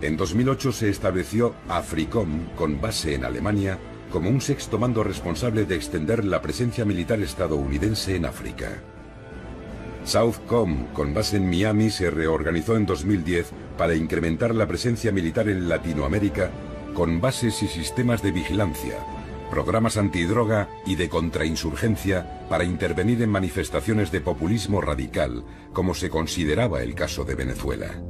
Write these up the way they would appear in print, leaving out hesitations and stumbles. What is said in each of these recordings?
En 2008 se estableció AFRICOM, con base en Alemania, como un sexto mando responsable de extender la presencia militar estadounidense en África. SOUTHCOM, con base en Miami, se reorganizó en 2010 para incrementar la presencia militar en Latinoamérica con bases y sistemas de vigilancia, programas antidroga y de contrainsurgencia para intervenir en manifestaciones de populismo radical, como se consideraba el caso de Venezuela.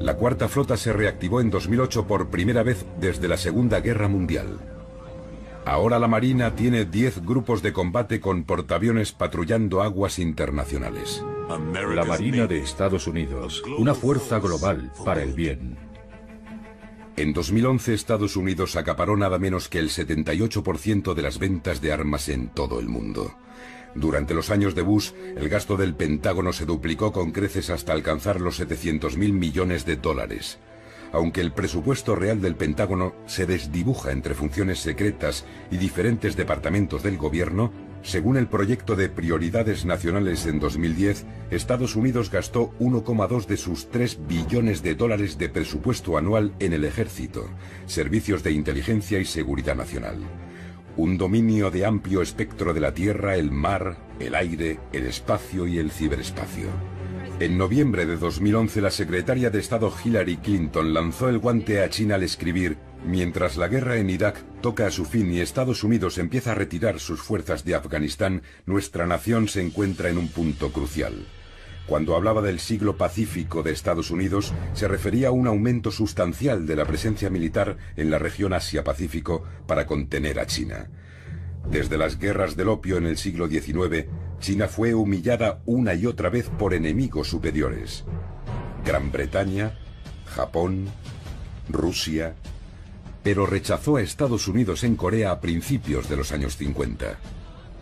La Cuarta Flota se reactivó en 2008 por primera vez desde la Segunda Guerra Mundial. Ahora la Marina tiene 10 grupos de combate con portaaviones patrullando aguas internacionales. La Marina de Estados Unidos, una fuerza global para el bien. En 2011 Estados Unidos acaparó nada menos que el 78% de las ventas de armas en todo el mundo. Durante los años de Bush, el gasto del Pentágono se duplicó con creces hasta alcanzar los 700.000 millones de dólares. Aunque el presupuesto real del Pentágono se desdibuja entre funciones secretas y diferentes departamentos del gobierno, según el proyecto de prioridades nacionales en 2010, Estados Unidos gastó 1,2 de sus 3 billones de dólares de presupuesto anual en el ejército, servicios de inteligencia y seguridad nacional. Un dominio de amplio espectro de la tierra, el mar, el aire, el espacio y el ciberespacio. En noviembre de 2011, la secretaria de Estado Hillary Clinton lanzó el guante a China al escribir: mientras la guerra en Irak toca a su fin y Estados Unidos empieza a retirar sus fuerzas de Afganistán, nuestra nación se encuentra en un punto crucial. Cuando hablaba del siglo pacífico de Estados Unidos, se refería a un aumento sustancial de la presencia militar en la región Asia-Pacífico para contener a China. Desde las guerras del opio en el siglo XIX, China fue humillada una y otra vez por enemigos superiores. Gran Bretaña, Japón, Rusia, pero rechazó a Estados Unidos en Corea a principios de los años 50.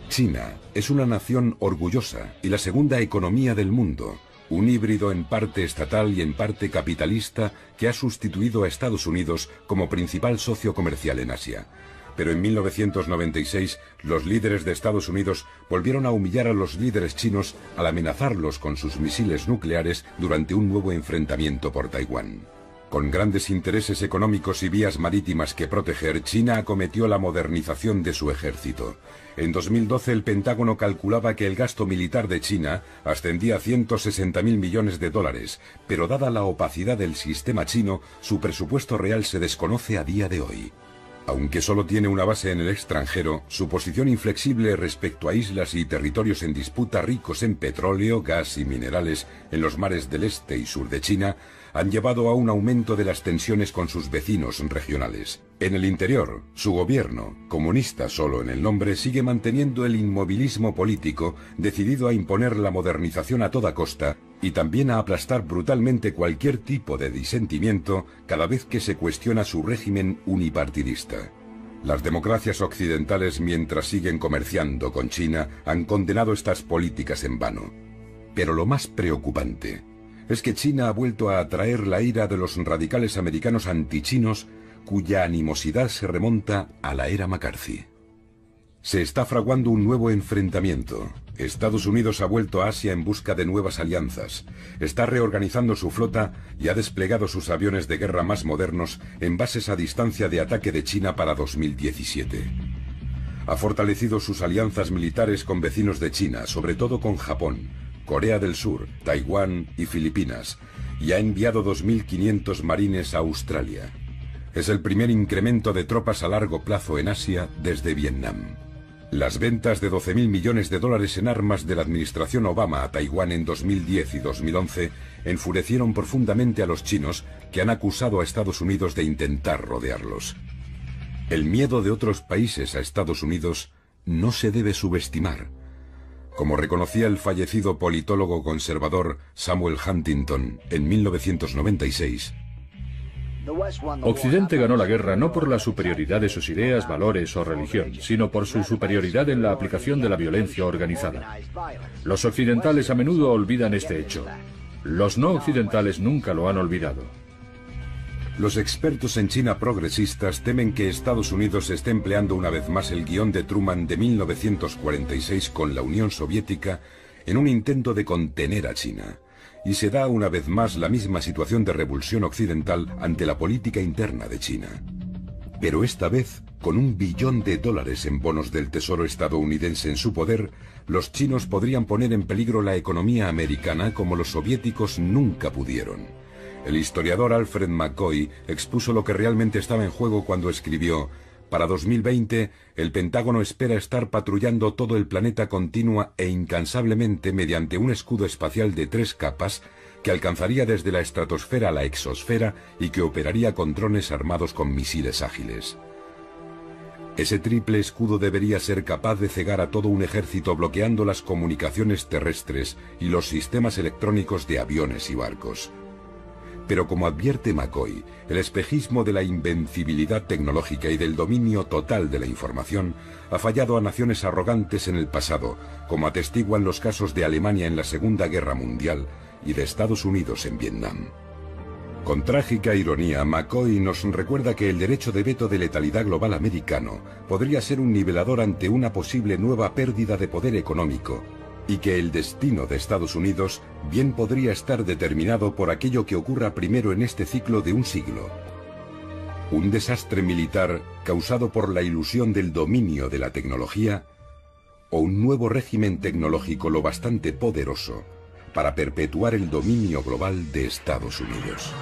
China es una nación orgullosa y la segunda economía del mundo, un híbrido en parte estatal y en parte capitalista que ha sustituido a Estados Unidos como principal socio comercial en Asia. Pero en 1996 los líderes de Estados Unidos volvieron a humillar a los líderes chinos al amenazarlos con sus misiles nucleares durante un nuevo enfrentamiento por Taiwán. Con grandes intereses económicos y vías marítimas que proteger, China acometió la modernización de su ejército. En 2012 el Pentágono calculaba que el gasto militar de China ascendía a 160.000 millones de dólares, pero dada la opacidad del sistema chino, su presupuesto real se desconoce a día de hoy. Aunque solo tiene una base en el extranjero, su posición inflexible respecto a islas y territorios en disputa ricos en petróleo, gas y minerales en los mares del este y sur de China han llevado a un aumento de las tensiones con sus vecinos regionales. En el interior, su gobierno, comunista solo en el nombre, sigue manteniendo el inmovilismo político, decidido a imponer la modernización a toda costa y también a aplastar brutalmente cualquier tipo de disentimiento cada vez que se cuestiona su régimen unipartidista. Las democracias occidentales, mientras siguen comerciando con China, han condenado estas políticas en vano. Pero lo más preocupante es que China ha vuelto a atraer la ira de los radicales americanos antichinos, cuya animosidad se remonta a la era McCarthy. Se está fraguando un nuevo enfrentamiento. Estados Unidos ha vuelto a Asia en busca de nuevas alianzas, está reorganizando su flota y ha desplegado sus aviones de guerra más modernos en bases a distancia de ataque de China para 2017. Ha fortalecido sus alianzas militares con vecinos de China, sobre todo con Japón, Corea del Sur, Taiwán y Filipinas, y ha enviado 2.500 marines a Australia. Es el primer incremento de tropas a largo plazo en Asia desde Vietnam. Las ventas de 12.000 millones de dólares en armas de la administración Obama a Taiwán en 2010 y 2011 enfurecieron profundamente a los chinos, que han acusado a Estados Unidos de intentar rodearlos. El miedo de otros países a Estados Unidos no se debe subestimar. Como reconocía el fallecido politólogo conservador Samuel Huntington en 1996, Occidente ganó la guerra no por la superioridad de sus ideas, valores o religión, sino por su superioridad en la aplicación de la violencia organizada. Los occidentales a menudo olvidan este hecho. Los no occidentales nunca lo han olvidado. Los expertos en China progresistas temen que Estados Unidos esté empleando una vez más el guión de Truman de 1946 con la Unión Soviética en un intento de contener a China. y se da una vez más la misma situación de revulsión occidental ante la política interna de China. Pero esta vez, con $1 billón en bonos del Tesoro estadounidense en su poder, los chinos podrían poner en peligro la economía americana como los soviéticos nunca pudieron. El historiador Alfred McCoy expuso lo que realmente estaba en juego cuando escribió: para 2020, el Pentágono espera estar patrullando todo el planeta continua e incansablemente mediante un escudo espacial de 3 capas que alcanzaría desde la estratosfera a la exosfera y que operaría con drones armados con misiles ágiles. Ese triple escudo debería ser capaz de cegar a todo un ejército bloqueando las comunicaciones terrestres y los sistemas electrónicos de aviones y barcos. Pero como advierte McCoy, el espejismo de la invencibilidad tecnológica y del dominio total de la información ha fallado a naciones arrogantes en el pasado, como atestiguan los casos de Alemania en la Segunda Guerra Mundial y de Estados Unidos en Vietnam. Con trágica ironía, McCoy nos recuerda que el derecho de veto de letalidad global americano podría ser un nivelador ante una posible nueva pérdida de poder económico, y que el destino de Estados Unidos bien podría estar determinado por aquello que ocurra primero en este ciclo de un siglo. Un desastre militar causado por la ilusión del dominio de la tecnología, o un nuevo régimen tecnológico lo bastante poderoso para perpetuar el dominio global de Estados Unidos.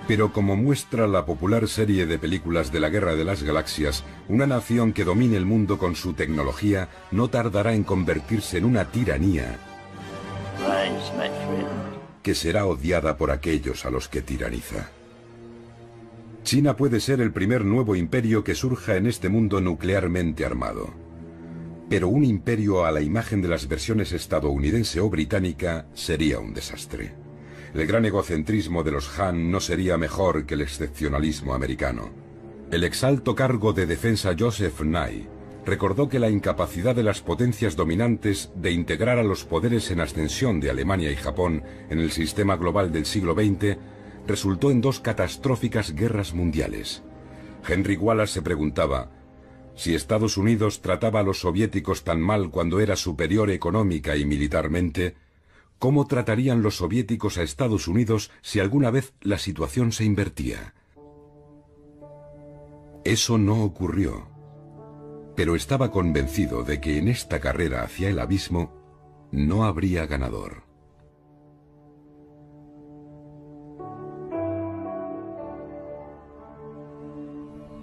Pero como muestra la popular serie de películas de la Guerra de las Galaxias, una nación que domine el mundo con su tecnología no tardará en convertirse en una tiranía que será odiada por aquellos a los que tiraniza. China puede ser el primer nuevo imperio que surja en este mundo nuclearmente armado. Pero un imperio a la imagen de las versiones estadounidense o británica sería un desastre. El gran egocentrismo de los Han no sería mejor que el excepcionalismo americano. El exalto cargo de defensa Joseph Nye recordó que la incapacidad de las potencias dominantes de integrar a los poderes en ascensión de Alemania y Japón en el sistema global del siglo XX resultó en 2 catastróficas guerras mundiales. Henry Wallace se preguntaba: si Estados Unidos trataba a los soviéticos tan mal cuando era superior económica y militarmente, ¿cómo tratarían los soviéticos a Estados Unidos si alguna vez la situación se invertía? Eso no ocurrió, pero estaba convencido de que en esta carrera hacia el abismo no habría ganador.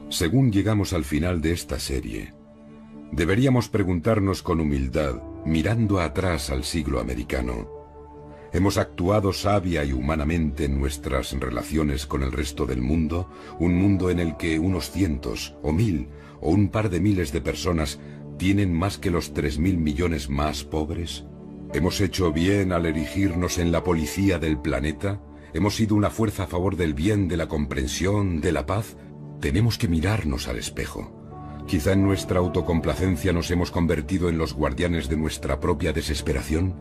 Según llegamos al final de esta serie, deberíamos preguntarnos con humildad, mirando atrás al siglo americano: ¿hemos actuado sabia y humanamente en nuestras relaciones con el resto del mundo? Un mundo en el que unos cientos, o 1000, o un par de miles de personas tienen más que los 3.000 millones más pobres. ¿Hemos hecho bien al erigirnos en la policía del planeta? ¿Hemos sido una fuerza a favor del bien, de la comprensión, de la paz? Tenemos que mirarnos al espejo. Quizá en nuestra autocomplacencia nos hemos convertido en los guardianes de nuestra propia desesperación.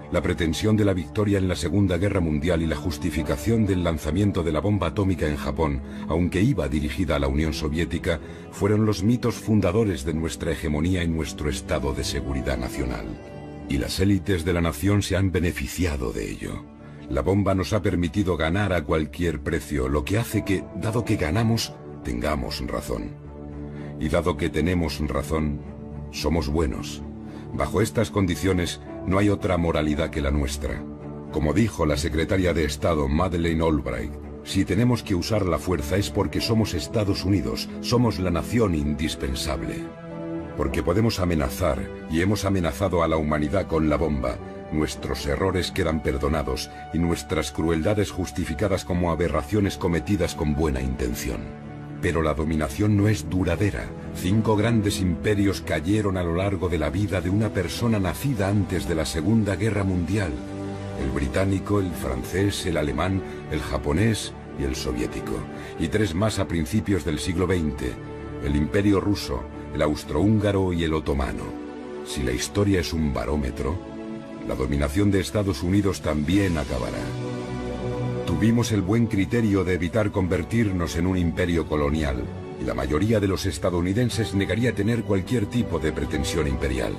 La pretensión de la victoria en la Segunda Guerra Mundial y la justificación del lanzamiento de la bomba atómica en Japón, aunque iba dirigida a la Unión Soviética, fueron los mitos fundadores de nuestra hegemonía y nuestro estado de seguridad nacional. Y las élites de la nación se han beneficiado de ello. La bomba nos ha permitido ganar a cualquier precio, lo que hace que, dado que ganamos, tengamos razón. Y dado que tenemos razón, somos buenos. Bajo estas condiciones, no hay otra moralidad que la nuestra. Como dijo la secretaria de Estado Madeleine Albright, si tenemos que usar la fuerza es porque somos Estados Unidos, somos la nación indispensable. Porque podemos amenazar, y hemos amenazado a la humanidad con la bomba, nuestros errores quedan perdonados y nuestras crueldades justificadas como aberraciones cometidas con buena intención. Pero la dominación no es duradera. 5 grandes imperios cayeron a lo largo de la vida de una persona nacida antes de la Segunda Guerra Mundial: el británico, el francés, el alemán, el japonés y el soviético, y 3 más a principios del siglo XX: el imperio ruso, el austrohúngaro y el otomano. Si la historia es un barómetro, la dominación de Estados Unidos también acabará. Tuvimos el buen criterio de evitar convertirnos en un imperio colonial, y la mayoría de los estadounidenses negaría tener cualquier tipo de pretensión imperial.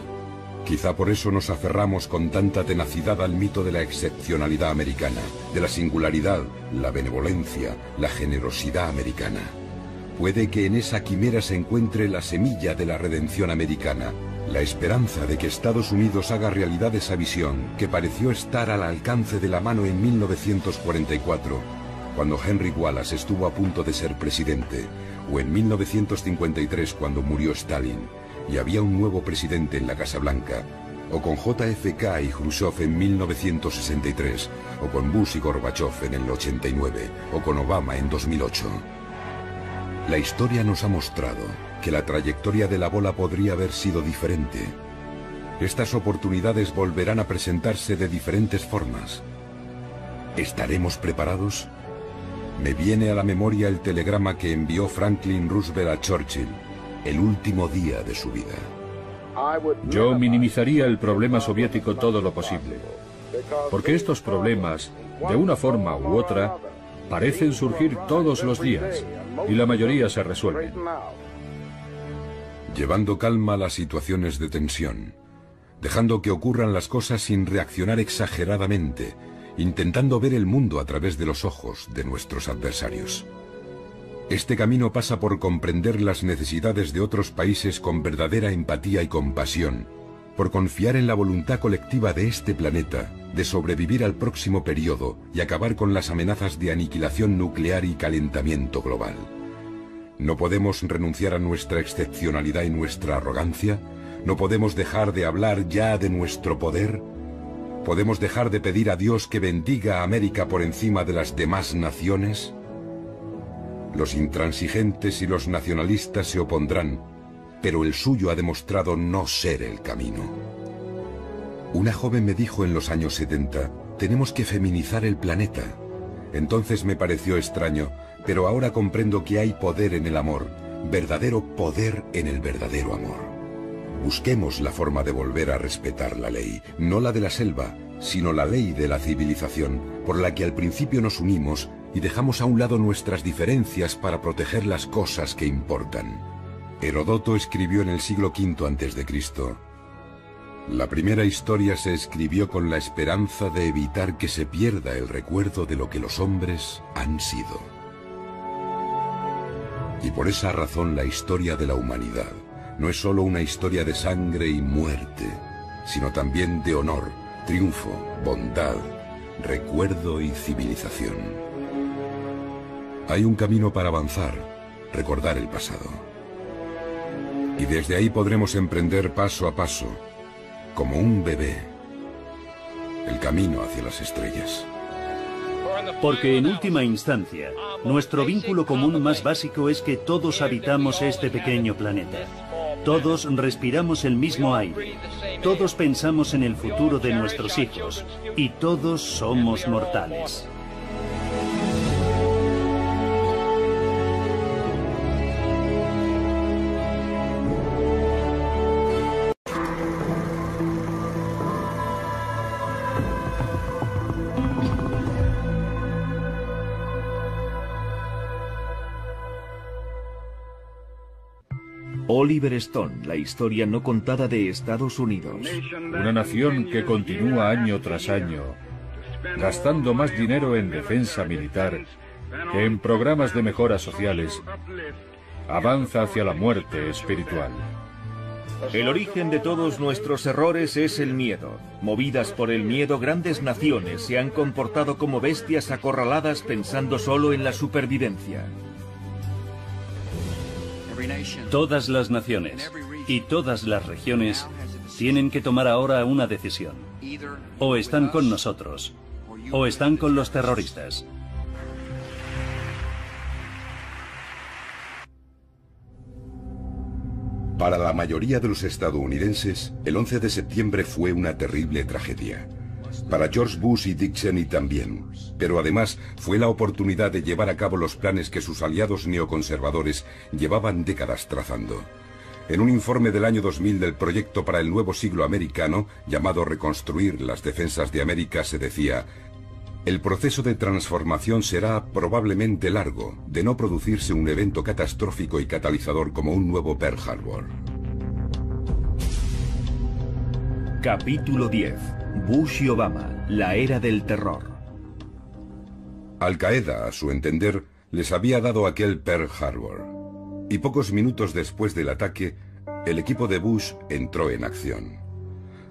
Quizá por eso nos aferramos con tanta tenacidad al mito de la excepcionalidad americana, de la singularidad, la benevolencia, la generosidad americana. Puede que en esa quimera se encuentre la semilla de la redención americana, la esperanza de que Estados Unidos haga realidad esa visión que pareció estar al alcance de la mano en 1944, cuando Henry Wallace estuvo a punto de ser presidente, o en 1953 cuando murió Stalin y había un nuevo presidente en la Casa Blanca, o con JFK y Khrushchev en 1963, o con Bush y Gorbachev en el 89, o con Obama en 2008. La historia nos ha mostrado que la trayectoria de la bola podría haber sido diferente. Estas oportunidades volverán a presentarse de diferentes formas. ¿Estaremos preparados? Me viene a la memoria el telegrama que envió Franklin Roosevelt a Churchill el último día de su vida. Yo minimizaría el problema soviético todo lo posible, porque estos problemas, de una forma u otra, parecen surgir todos los días, y la mayoría se resuelven. Llevando calma a las situaciones de tensión, dejando que ocurran las cosas sin reaccionar exageradamente, intentando ver el mundo a través de los ojos de nuestros adversarios. Este camino pasa por comprender las necesidades de otros países con verdadera empatía y compasión, por confiar en la voluntad colectiva de este planeta de sobrevivir al próximo periodo y acabar con las amenazas de aniquilación nuclear y calentamiento global. ¿No podemos renunciar a nuestra excepcionalidad y nuestra arrogancia? ¿No podemos dejar de hablar ya de nuestro poder? ¿Podemos dejar de pedir a Dios que bendiga a América por encima de las demás naciones? Los intransigentes y los nacionalistas se opondrán, pero el suyo ha demostrado no ser el camino. Una joven me dijo en los años 70, tenemos que feminizar el planeta. Entonces me pareció extraño, pero ahora comprendo que hay poder en el amor, verdadero poder en el verdadero amor. Busquemos la forma de volver a respetar la ley, no la de la selva, sino la ley de la civilización, por la que al principio nos unimos y dejamos a un lado nuestras diferencias para proteger las cosas que importan. Heródoto escribió en el siglo V a.C. La primera historia se escribió con la esperanza de evitar que se pierda el recuerdo de lo que los hombres han sido. Y por esa razón la historia de la humanidad no es solo una historia de sangre y muerte, sino también de honor, triunfo, bondad, recuerdo y civilización. Hay un camino para avanzar, recordar el pasado. Y desde ahí podremos emprender paso a paso, como un bebé, el camino hacia las estrellas. Porque en última instancia, nuestro vínculo común más básico es que todos habitamos este pequeño planeta. Todos respiramos el mismo aire. Todos pensamos en el futuro de nuestros hijos. Y todos somos mortales. Oliver Stone, la historia no contada de Estados Unidos. Una nación que continúa año tras año, gastando más dinero en defensa militar que en programas de mejoras sociales, avanza hacia la muerte espiritual. El origen de todos nuestros errores es el miedo. Movidas por el miedo, grandes naciones se han comportado como bestias acorraladas pensando solo en la supervivencia. Todas las naciones y todas las regiones tienen que tomar ahora una decisión. O están con nosotros, o están con los terroristas. Para la mayoría de los estadounidenses, el 11 de septiembre fue una terrible tragedia. Para George Bush y Dick Cheney también, pero además fue la oportunidad de llevar a cabo los planes que sus aliados neoconservadores llevaban décadas trazando. En un informe del año 2000 del Proyecto para el Nuevo Siglo Americano, llamado Reconstruir las Defensas de América, se decía: El proceso de transformación será probablemente largo, de no producirse un evento catastrófico y catalizador como un nuevo Pearl Harbor. Capítulo 10. Bush y Obama, la era del terror. Al-Qaeda, a su entender, les había dado aquel Pearl Harbor. Y pocos minutos después del ataque, el equipo de Bush entró en acción.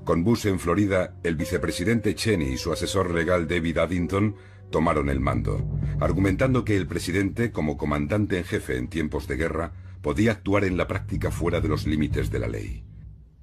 Con Bush en Florida, el vicepresidente Cheney y su asesor legal David Addington tomaron el mando, argumentando que el presidente, como comandante en jefe en tiempos de guerra, podía actuar en la práctica fuera de los límites de la ley.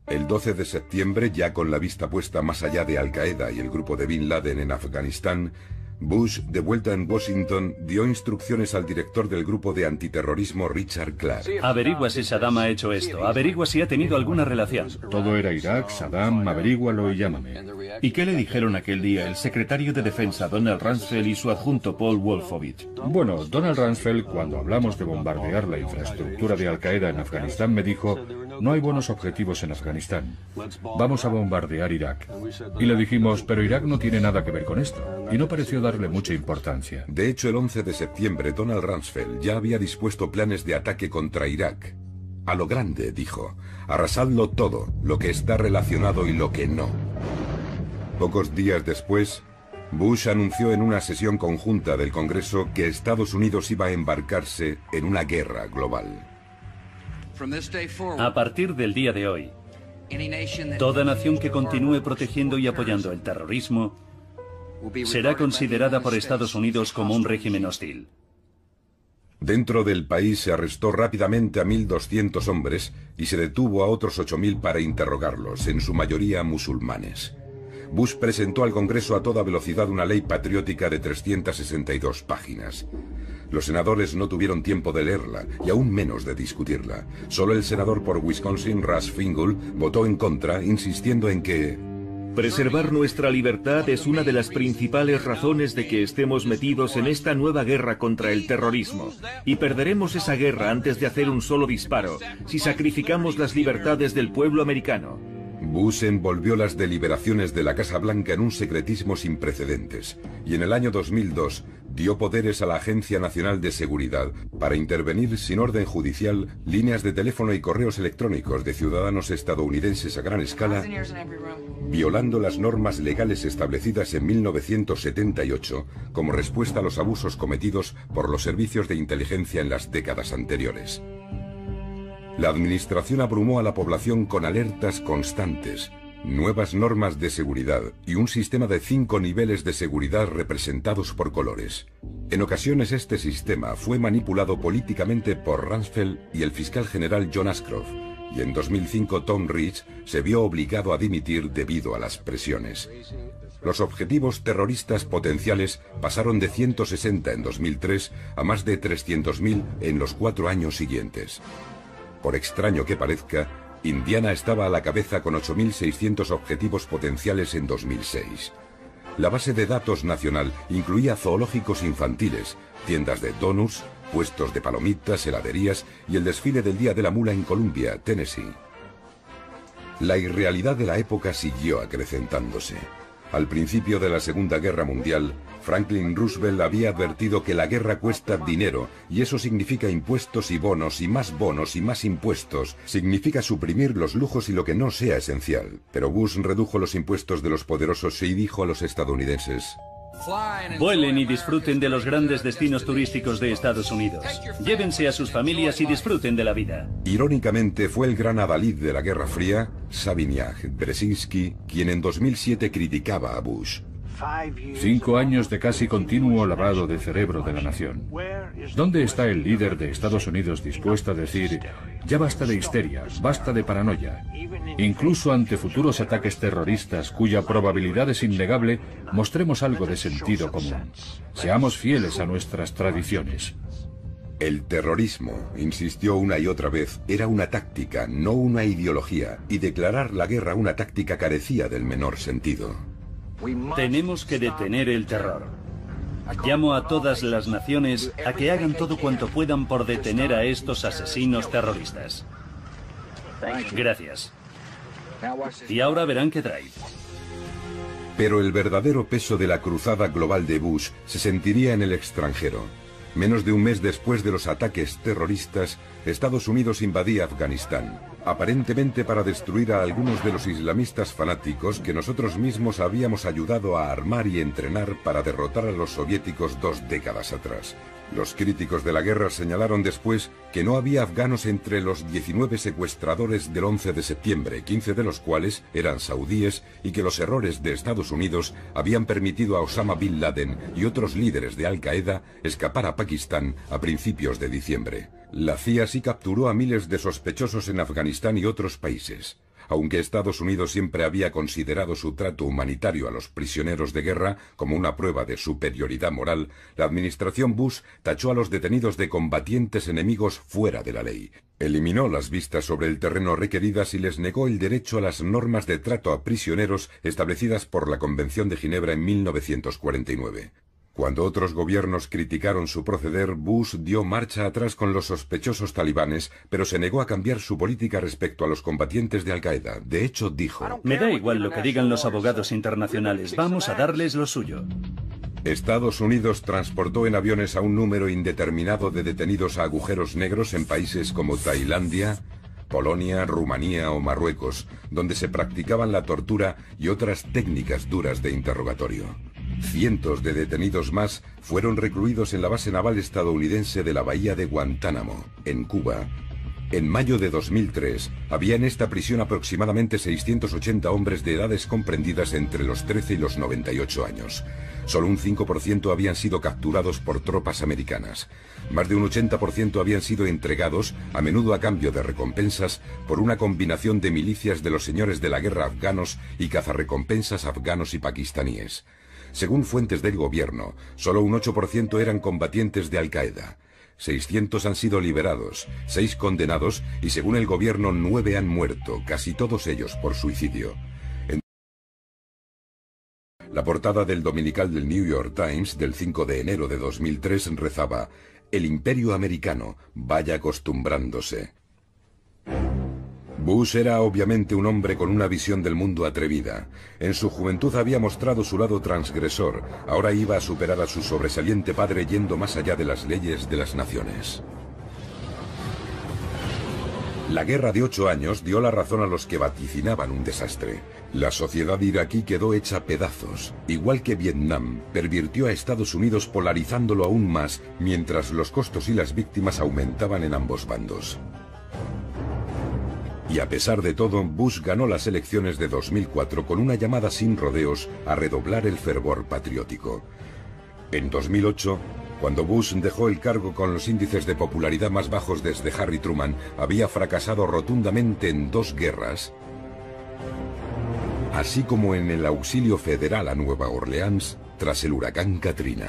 El 12 de septiembre, ya con la vista puesta más allá de Al-Qaeda y el grupo de Bin Laden en Afganistán, Bush, de vuelta en Washington, dio instrucciones al director del grupo de antiterrorismo Richard Clark. Averigua si Saddam ha hecho esto. Averigua si ha tenido alguna relación. Todo era Irak, Saddam, averígualo y llámame. ¿Y qué le dijeron aquel día el secretario de Defensa Donald Rumsfeld y su adjunto Paul Wolfowitz? Bueno, Donald Rumsfeld, cuando hablamos de bombardear la infraestructura de Al-Qaeda en Afganistán, me dijo: no hay buenos objetivos en Afganistán. Vamos a bombardear Irak. Y le dijimos: pero Irak no tiene nada que ver con esto. Y no pareció darle mucha importancia. De hecho, el 11 de septiembre, Donald Rumsfeld ya había dispuesto planes de ataque contra Irak. A lo grande, dijo. Arrasadlo todo, lo que está relacionado y lo que no. Pocos días después, Bush anunció en una sesión conjunta del Congreso que Estados Unidos iba a embarcarse en una guerra global. A partir del día de hoy, toda nación que continúe protegiendo y apoyando el terrorismo será considerada por Estados Unidos como un régimen hostil. Dentro del país se arrestó rápidamente a 1.200 hombres y se detuvo a otros 8.000 para interrogarlos, en su mayoría musulmanes. Bush presentó al Congreso a toda velocidad una ley patriótica de 362 páginas. Los senadores no tuvieron tiempo de leerla y aún menos de discutirla. Solo el senador por Wisconsin, Russ Feingold, votó en contra, insistiendo en que preservar nuestra libertad es una de las principales razones de que estemos metidos en esta nueva guerra contra el terrorismo. Y perderemos esa guerra antes de hacer un solo disparo, si sacrificamos las libertades del pueblo americano. Bush envolvió las deliberaciones de la Casa Blanca en un secretismo sin precedentes, y en el año 2002 dio poderes a la Agencia Nacional de Seguridad para intervenir sin orden judicial líneas de teléfono y correos electrónicos de ciudadanos estadounidenses a gran escala, violando las normas legales establecidas en 1978 como respuesta a los abusos cometidos por los servicios de inteligencia en las décadas anteriores. La administración abrumó a la población con alertas constantes, nuevas normas de seguridad y un sistema de 5 niveles de seguridad representados por colores. En ocasiones este sistema fue manipulado políticamente por Rumsfeld y el fiscal general John Ashcroft, y en 2005 Tom Ridge se vio obligado a dimitir debido a las presiones. Los objetivos terroristas potenciales pasaron de 160 en 2003 a más de 300.000 en los 4 años siguientes. Por extraño que parezca, Indiana estaba a la cabeza con 8.600 objetivos potenciales en 2006. La base de datos nacional incluía zoológicos infantiles, tiendas de donuts, puestos de palomitas, heladerías y el desfile del Día de la Mula en Columbia, Tennessee. La irrealidad de la época siguió acrecentándose. Al principio de la Segunda Guerra Mundial, Franklin Roosevelt había advertido que la guerra cuesta dinero, y eso significa impuestos y bonos, y más impuestos. Significa suprimir los lujos y lo que no sea esencial. Pero Bush redujo los impuestos de los poderosos y dijo a los estadounidenses: vuelen y disfruten de los grandes destinos turísticos de Estados Unidos. Llévense a sus familias y disfruten de la vida. Irónicamente, fue el gran adalid de la Guerra Fría, Savignac Brzezinski, quien en 2007 criticaba a Bush. 5 años de casi continuo lavado de cerebro de la nación. ¿Dónde está el líder de Estados Unidos dispuesto a decir: ya basta de histeria, basta de paranoia? Incluso ante futuros ataques terroristas cuya probabilidad es innegable, mostremos algo de sentido común. Seamos fieles a nuestras tradiciones. El terrorismo, insistió una y otra vez, era una táctica, no una ideología, y declarar la guerra una táctica carecía del menor sentido. Tenemos que detener el terror. Llamo a todas las naciones a que hagan todo cuanto puedan por detener a estos asesinos terroristas. Gracias. Y ahora verán qué trae. Pero el verdadero peso de la cruzada global de Bush se sentiría en el extranjero. Menos de un mes después de los ataques terroristas, Estados Unidos invadía Afganistán, aparentemente para destruir a algunos de los islamistas fanáticos que nosotros mismos habíamos ayudado a armar y entrenar para derrotar a los soviéticos 2 décadas atrás. Los críticos de la guerra señalaron después que no había afganos entre los 19 secuestradores del 11 de septiembre, 15 de los cuales eran saudíes, y que los errores de Estados Unidos habían permitido a Osama Bin Laden y otros líderes de Al-Qaeda escapar a Pakistán a principios de diciembre. La CIA sí capturó a miles de sospechosos en Afganistán y otros países. Aunque Estados Unidos siempre había considerado su trato humanitario a los prisioneros de guerra como una prueba de superioridad moral, la administración Bush tachó a los detenidos de combatientes enemigos fuera de la ley. Eliminó las vistas sobre el terreno requeridas y les negó el derecho a las normas de trato a prisioneros establecidas por la Convención de Ginebra en 1949. Cuando otros gobiernos criticaron su proceder, Bush dio marcha atrás con los sospechosos talibanes, pero se negó a cambiar su política respecto a los combatientes de Al-Qaeda. De hecho, dijo: me da igual lo que digan los abogados internacionales, vamos a darles lo suyo. Estados Unidos transportó en aviones a un número indeterminado de detenidos a agujeros negros en países como Tailandia, Polonia, Rumanía o Marruecos, donde se practicaban la tortura y otras técnicas duras de interrogatorio. Cientos de detenidos más fueron recluidos en la base naval estadounidense de la bahía de Guantánamo, en Cuba. En mayo de 2003, había en esta prisión aproximadamente 680 hombres de edades comprendidas entre los 13 y los 98 años. Solo un 5% habían sido capturados por tropas americanas. Más de un 80% habían sido entregados, a menudo a cambio de recompensas, por una combinación de milicias de los señores de la guerra afganos y cazarrecompensas afganos y pakistaníes. Según fuentes del gobierno, solo un 8% eran combatientes de Al-Qaeda. 600 han sido liberados, 6 condenados y según el gobierno 9 han muerto, casi todos ellos por suicidio. La portada del dominical del New York Times del 5 de enero de 2003 rezaba: «El imperio americano vaya acostumbrándose». Bush era obviamente un hombre con una visión del mundo atrevida. En su juventud había mostrado su lado transgresor, ahora iba a superar a su sobresaliente padre yendo más allá de las leyes de las naciones. La guerra de 8 años dio la razón a los que vaticinaban un desastre. La sociedad iraquí quedó hecha pedazos. Igual que Vietnam, pervirtió a Estados Unidos polarizándolo aún más, mientras los costos y las víctimas aumentaban en ambos bandos. Y a pesar de todo, Bush ganó las elecciones de 2004 con una llamada sin rodeos a redoblar el fervor patriótico. En 2008, cuando Bush dejó el cargo con los índices de popularidad más bajos desde Harry Truman, había fracasado rotundamente en 2 guerras, así como en el auxilio federal a Nueva Orleans tras el huracán Katrina.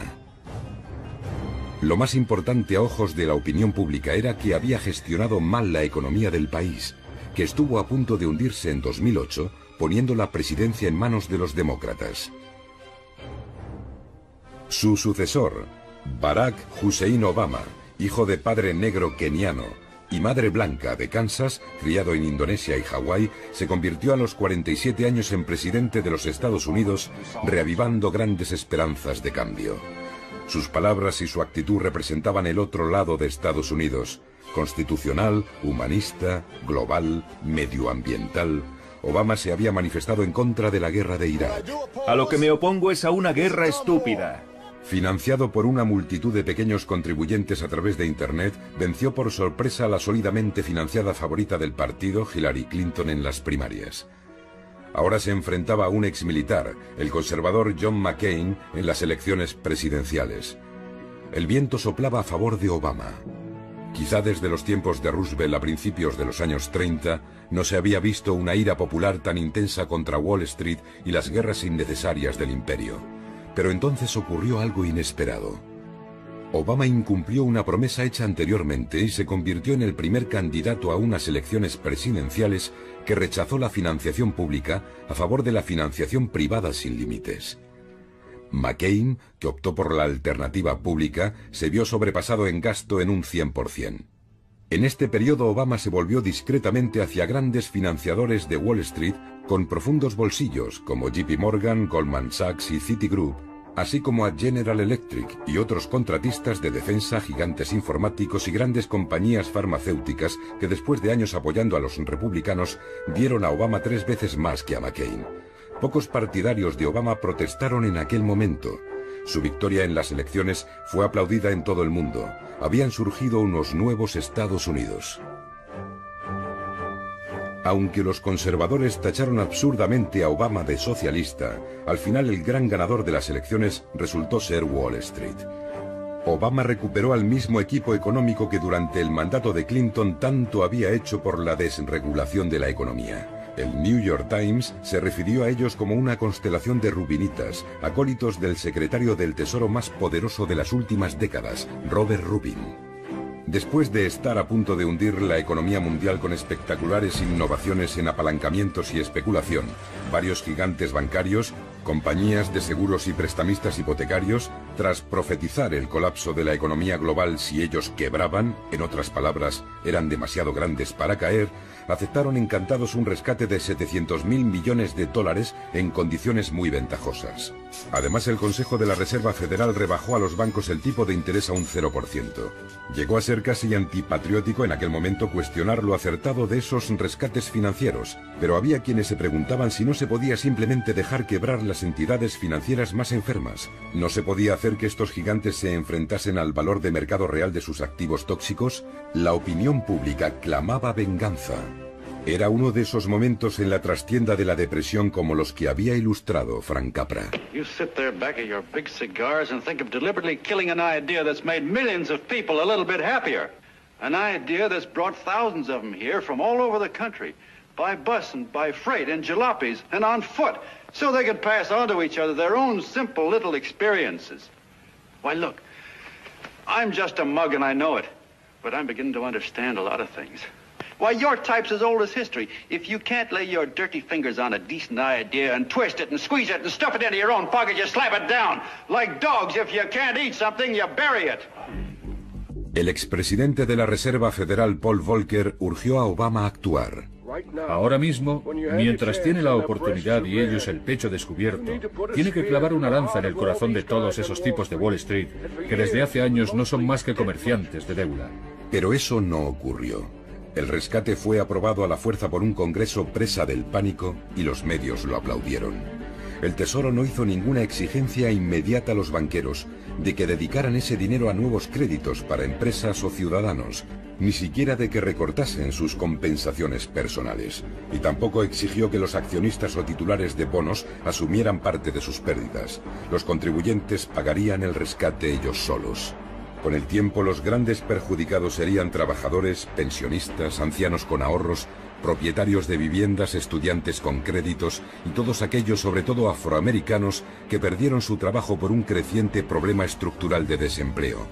Lo más importante a ojos de la opinión pública era que había gestionado mal la economía del país, que estuvo a punto de hundirse en 2008, poniendo la presidencia en manos de los demócratas. Su sucesor, Barack Hussein Obama, hijo de padre negro keniano y madre blanca de Kansas, criado en Indonesia y Hawái, se convirtió a los 47 años en presidente de los Estados Unidos, reavivando grandes esperanzas de cambio. Sus palabras y su actitud representaban el otro lado de Estados Unidos: constitucional, humanista, global, medioambiental. Obama se había manifestado en contra de la guerra de Irak. A lo que me opongo es a una guerra estúpida. Financiado por una multitud de pequeños contribuyentes a través de Internet, venció por sorpresa a la sólidamente financiada favorita del partido, Hillary Clinton, en las primarias. Ahora se enfrentaba a un exmilitar, el conservador John McCain, en las elecciones presidenciales. El viento soplaba a favor de Obama. Quizá desde los tiempos de Roosevelt a principios de los años 30 no se había visto una ira popular tan intensa contra Wall Street y las guerras innecesarias del imperio. Pero entonces ocurrió algo inesperado. Obama incumplió una promesa hecha anteriormente y se convirtió en el primer candidato a unas elecciones presidenciales que rechazó la financiación pública a favor de la financiación privada sin límites. McCain, que optó por la alternativa pública, se vio sobrepasado en gasto en un 100%. En este periodo Obama se volvió discretamente hacia grandes financiadores de Wall Street con profundos bolsillos como JP Morgan, Goldman Sachs y Citigroup, así como a General Electric y otros contratistas de defensa, gigantes informáticos y grandes compañías farmacéuticas que después de años apoyando a los republicanos dieron a Obama 3 veces más que a McCain. Pocos partidarios de Obama protestaron en aquel momento. Su victoria en las elecciones fue aplaudida en todo el mundo. Habían surgido unos nuevos Estados Unidos. Aunque los conservadores tacharon absurdamente a Obama de socialista, al final el gran ganador de las elecciones resultó ser Wall Street. Obama recuperó al mismo equipo económico que durante el mandato de Clinton tanto había hecho por la desregulación de la economía. El New York Times se refirió a ellos como una constelación de rubinitas, acólitos del secretario del Tesoro más poderoso de las últimas décadas, Robert Rubin. Después de estar a punto de hundir la economía mundial con espectaculares innovaciones en apalancamientos y especulación, varios gigantes bancarios, compañías de seguros y prestamistas hipotecarios, tras profetizar el colapso de la economía global si ellos quebraban, en otras palabras, eran demasiado grandes para caer, aceptaron encantados un rescate de 700.000 millones de dólares en condiciones muy ventajosas. Además, el Consejo de la Reserva Federal rebajó a los bancos el tipo de interés a un 0%. Llegó a ser casi antipatriótico en aquel momento cuestionar lo acertado de esos rescates financieros, pero había quienes se preguntaban si no se podía simplemente dejar quebrar las entidades financieras más enfermas. ¿No se podía hacer que estos gigantes se enfrentasen al valor de mercado real de sus activos tóxicos? La opinión pública clamaba venganza. Era uno de esos momentos en la trastienda de la depresión como los que había ilustrado Frank Capra. You sit there back of your big cigars and think of deliberately killing an idea that's made millions of people a little bit happier. An idea that's brought thousands of them here from all over the country, by bus and by freight and jalopies and on foot, so they could pass on to each other their own simple little experiences. Why, look, I'm just a mug and I know it, but I'm beginning to understand a lot of things. Why, your type's as old as history. If you can't lay your dirty fingers on a decent idea and twist it and squeeze it and stuff it into your own pocket, you slap it down. Like dogs, if you can't eat something, you bury it. El expresidente de la Reserva Federal, Paul Volcker, urgió a Obama a actuar. Ahora mismo, mientras tiene la oportunidad y ellos el pecho descubierto, tiene que clavar una lanza en el corazón de todos esos tipos de Wall Street, que desde hace años no son más que comerciantes de deuda. Pero eso no ocurrió. El rescate fue aprobado a la fuerza por un Congreso presa del pánico y los medios lo aplaudieron. El Tesoro no hizo ninguna exigencia inmediata a los banqueros de que dedicaran ese dinero a nuevos créditos para empresas o ciudadanos, ni siquiera de que recortasen sus compensaciones personales. Y tampoco exigió que los accionistas o titulares de bonos asumieran parte de sus pérdidas. Los contribuyentes pagarían el rescate ellos solos. Con el tiempo, los grandes perjudicados serían trabajadores, pensionistas, ancianos con ahorros, propietarios de viviendas, estudiantes con créditos y todos aquellos, sobre todo afroamericanos, que perdieron su trabajo por un creciente problema estructural de desempleo.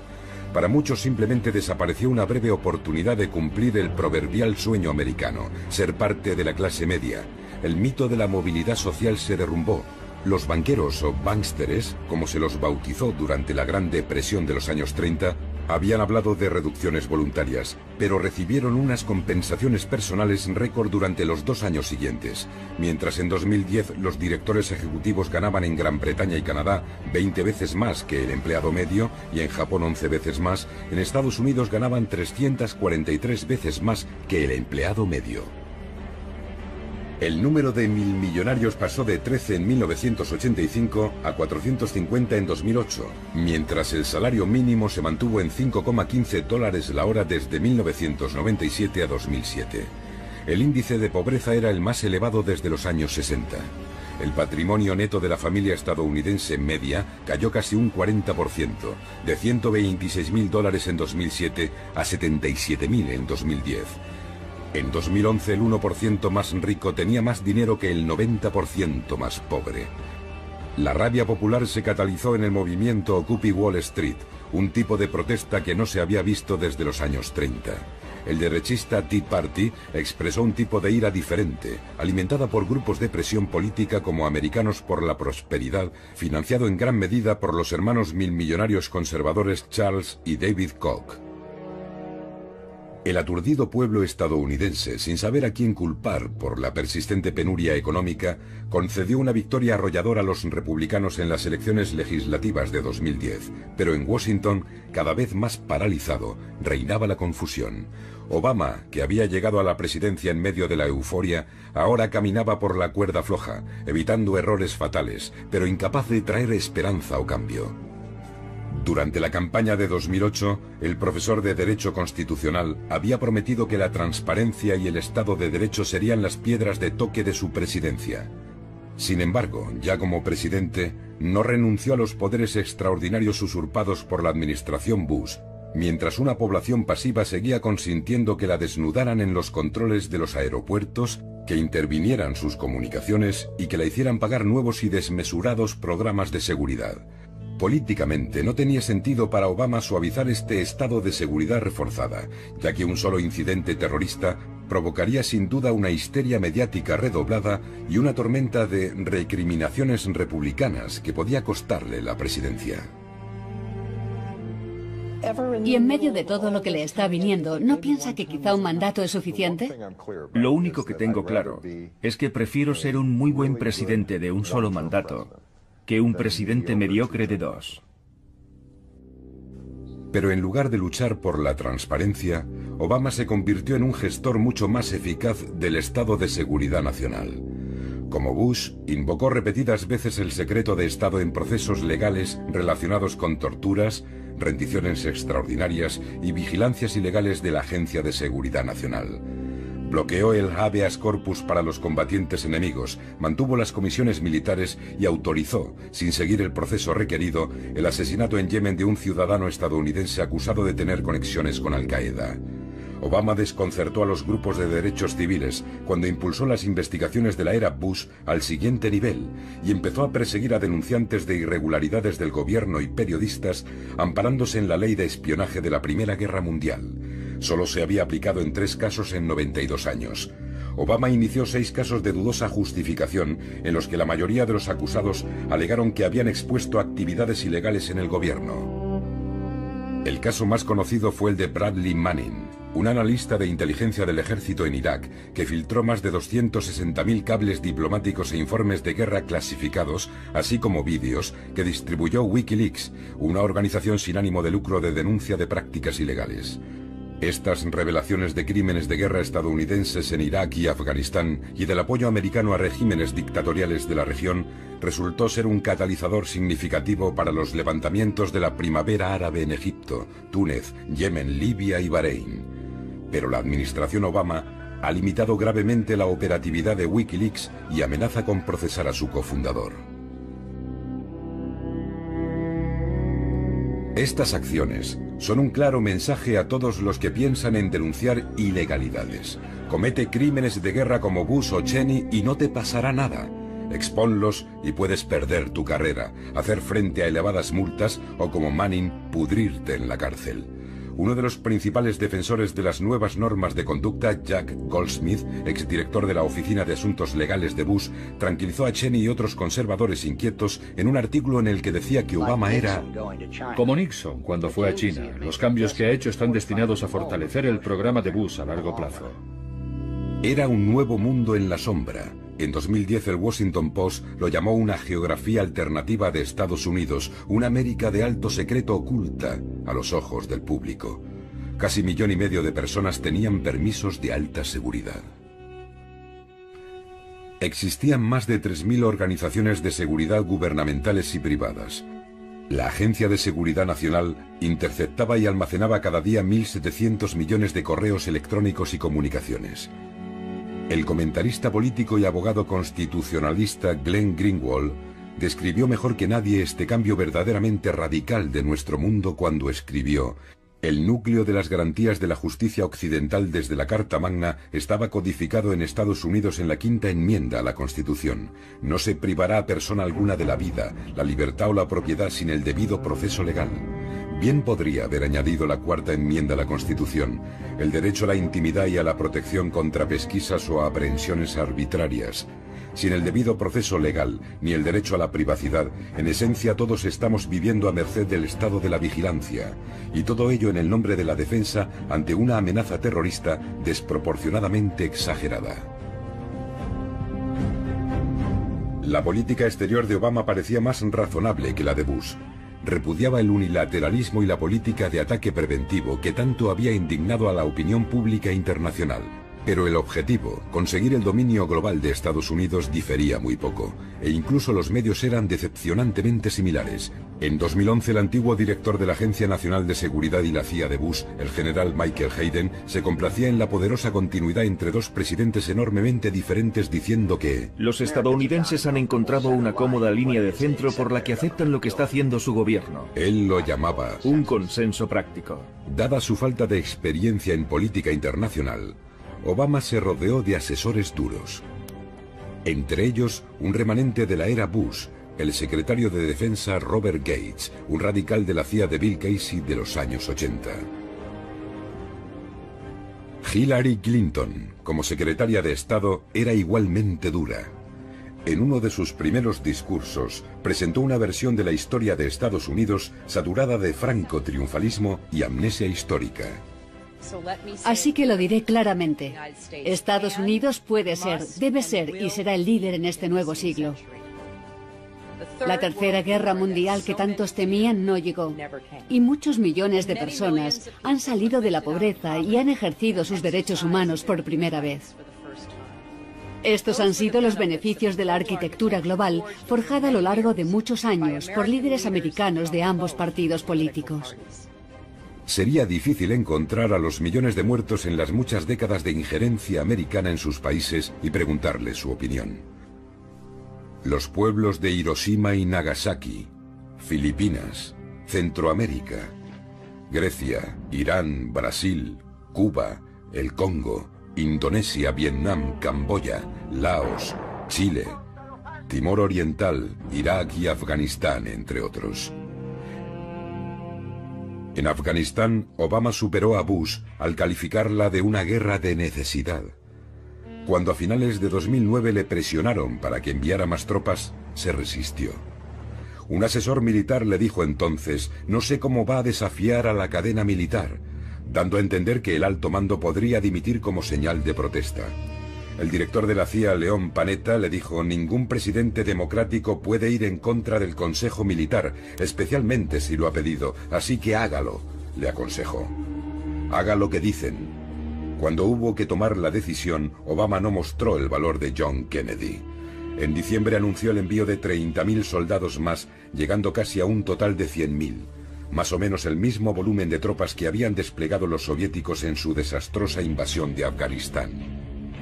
Para muchos simplemente desapareció una breve oportunidad de cumplir el proverbial sueño americano, ser parte de la clase media. El mito de la movilidad social se derrumbó. Los banqueros o banksters, como se los bautizó durante la Gran Depresión de los años 30, habían hablado de reducciones voluntarias, pero recibieron unas compensaciones personales récord durante los 2 años siguientes. Mientras en 2010 los directores ejecutivos ganaban en Gran Bretaña y Canadá 20 veces más que el empleado medio y en Japón 11 veces más, en Estados Unidos ganaban 343 veces más que el empleado medio. El número de milmillonarios pasó de 13 en 1985 a 450 en 2008, mientras el salario mínimo se mantuvo en $5,15 la hora desde 1997 a 2007. El índice de pobreza era el más elevado desde los años 60. El patrimonio neto de la familia estadounidense media cayó casi un 40%, de $126.000 en 2007 a $77.000 en 2010. En 2011 el 1% más rico tenía más dinero que el 90% más pobre. La rabia popular se catalizó en el movimiento Occupy Wall Street, un tipo de protesta que no se había visto desde los años 30. El derechista Tea Party expresó un tipo de ira diferente, alimentada por grupos de presión política como Americanos por la Prosperidad, financiado en gran medida por los hermanos milmillonarios conservadores Charles y David Koch. El aturdido pueblo estadounidense, sin saber a quién culpar por la persistente penuria económica, concedió una victoria arrolladora a los republicanos en las elecciones legislativas de 2010. Pero en Washington, cada vez más paralizado, reinaba la confusión. Obama, que había llegado a la presidencia en medio de la euforia, ahora caminaba por la cuerda floja, evitando errores fatales, pero incapaz de traer esperanza o cambio. Durante la campaña de 2008, el profesor de Derecho Constitucional había prometido que la transparencia y el Estado de Derecho serían las piedras de toque de su presidencia. Sin embargo, ya como presidente, no renunció a los poderes extraordinarios usurpados por la administración Bush, mientras una población pasiva seguía consintiendo que la desnudaran en los controles de los aeropuertos, que intervinieran sus comunicaciones y que la hicieran pagar nuevos y desmesurados programas de seguridad. Políticamente no tenía sentido para Obama suavizar este estado de seguridad reforzada, ya que un solo incidente terrorista provocaría sin duda una histeria mediática redoblada y una tormenta de recriminaciones republicanas que podía costarle la presidencia. Y en medio de todo lo que le está viniendo, ¿no piensa que quizá un mandato es suficiente? Lo único que tengo claro es que prefiero ser un muy buen presidente de un solo mandato que un presidente mediocre de 2. Pero en lugar de luchar por la transparencia, Obama se convirtió en un gestor mucho más eficaz del Estado de Seguridad Nacional. Como Bush, invocó repetidas veces el secreto de Estado en procesos legales relacionados con torturas, rendiciones extraordinarias y vigilancias ilegales de la Agencia de Seguridad Nacional. Bloqueó el habeas corpus para los combatientes enemigos, mantuvo las comisiones militares y autorizó, sin seguir el proceso requerido, el asesinato en Yemen de un ciudadano estadounidense acusado de tener conexiones con Al-Qaeda. Obama desconcertó a los grupos de derechos civiles cuando impulsó las investigaciones de la era Bush al siguiente nivel y empezó a perseguir a denunciantes de irregularidades del gobierno y periodistas amparándose en la ley de espionaje de la Primera Guerra Mundial. Solo se había aplicado en 3 casos en 92 años. Obama inició 6 casos de dudosa justificación en los que la mayoría de los acusados alegaron que habían expuesto actividades ilegales en el gobierno. El caso más conocido fue el de Bradley Manning, un analista de inteligencia del ejército en Irak que filtró más de 260.000 cables diplomáticos e informes de guerra clasificados, así como vídeos que distribuyó Wikileaks, una organización sin ánimo de lucro de denuncia de prácticas ilegales. Estas revelaciones de crímenes de guerra estadounidenses en Irak y Afganistán y del apoyo americano a regímenes dictatoriales de la región resultó ser un catalizador significativo para los levantamientos de la primavera árabe en Egipto, Túnez, Yemen, Libia y Bahrein. Pero la administración Obama ha limitado gravemente la operatividad de Wikileaks y amenaza con procesar a su cofundador. Estas acciones son un claro mensaje a todos los que piensan en denunciar ilegalidades. Comete crímenes de guerra como Bush o Cheney y no te pasará nada. Expónlos y puedes perder tu carrera, hacer frente a elevadas multas o, como Manning, pudrirte en la cárcel. Uno de los principales defensores de las nuevas normas de conducta, Jack Goldsmith, exdirector de la Oficina de Asuntos Legales de Bush, tranquilizó a Cheney y otros conservadores inquietos en un artículo en el que decía que Obama era como Nixon cuando fue a China. Los cambios que ha hecho están destinados a fortalecer el programa de Bush a largo plazo. Era un nuevo mundo en la sombra. En 2010 el Washington Post lo llamó una geografía alternativa de Estados Unidos, una América de alto secreto oculta a los ojos del público. Casi 1,5 millones de personas tenían permisos de alta seguridad. Existían más de 3.000 organizaciones de seguridad gubernamentales y privadas. La Agencia de Seguridad Nacional interceptaba y almacenaba cada día 1.700 millones de correos electrónicos y comunicaciones. El comentarista político y abogado constitucionalista Glenn Greenwald describió mejor que nadie este cambio verdaderamente radical de nuestro mundo cuando escribió: el núcleo de las garantías de la justicia occidental desde la Carta Magna estaba codificado en Estados Unidos en la 5ª enmienda a la Constitución. No se privará a persona alguna de la vida, la libertad o la propiedad sin el debido proceso legal. Bien podría haber añadido la 4ª enmienda a la Constitución, el derecho a la intimidad y a la protección contra pesquisas o aprehensiones arbitrarias. Sin el debido proceso legal, ni el derecho a la privacidad, en esencia todos estamos viviendo a merced del estado de la vigilancia, y todo ello en el nombre de la defensa ante una amenaza terrorista desproporcionadamente exagerada. La política exterior de Obama parecía más razonable que la de Bush. Repudiaba el unilateralismo y la política de ataque preventivo que tanto había indignado a la opinión pública internacional. Pero el objetivo, conseguir el dominio global de Estados Unidos, difería muy poco, e incluso los medios eran decepcionantemente similares. En 2011, el antiguo director de la Agencia Nacional de Seguridad y la CIA de Bush, el general Michael Hayden, se complacía en la poderosa continuidad entre dos presidentes enormemente diferentes, diciendo que los estadounidenses han encontrado una cómoda línea de centro por la que aceptan lo que está haciendo su gobierno. Él lo llamaba un consenso práctico. Dada su falta de experiencia en política internacional, Obama se rodeó de asesores duros. Entre ellos, un remanente de la era Bush, el secretario de Defensa Robert Gates, un radical de la CIA de Bill Casey de los años 80. Hillary Clinton, como secretaria de Estado, era igualmente dura. En uno de sus primeros discursos, presentó una versión de la historia de Estados Unidos saturada de franco-triunfalismo y amnesia histórica. Así que lo diré claramente. Estados Unidos puede ser, debe ser y será el líder en este nuevo siglo. La Tercera Guerra Mundial que tantos temían no llegó, y muchos millones de personas han salido de la pobreza y han ejercido sus derechos humanos por primera vez. Estos han sido los beneficios de la arquitectura global forjada a lo largo de muchos años por líderes americanos de ambos partidos políticos. Sería difícil encontrar a los millones de muertos en las muchas décadas de injerencia americana en sus países y preguntarles su opinión. Los pueblos de Hiroshima y Nagasaki, Filipinas, Centroamérica, Grecia, Irán, Brasil, Cuba, el Congo, Indonesia, Vietnam, Camboya, Laos, Chile, Timor Oriental, Irak y Afganistán, entre otros. En Afganistán, Obama superó a Bush al calificarla de una guerra de necesidad. Cuando a finales de 2009 le presionaron para que enviara más tropas, se resistió. Un asesor militar le dijo entonces: "No sé cómo va a desafiar a la cadena militar", dando a entender que el alto mando podría dimitir como señal de protesta. El director de la CIA, Leon Panetta, le dijo: "Ningún presidente democrático puede ir en contra del Consejo Militar, especialmente si lo ha pedido, así que hágalo", le aconsejó. Haga lo que dicen. Cuando hubo que tomar la decisión, Obama no mostró el valor de John Kennedy. En diciembre anunció el envío de 30.000 soldados más, llegando casi a un total de 100.000. Más o menos el mismo volumen de tropas que habían desplegado los soviéticos en su desastrosa invasión de Afganistán.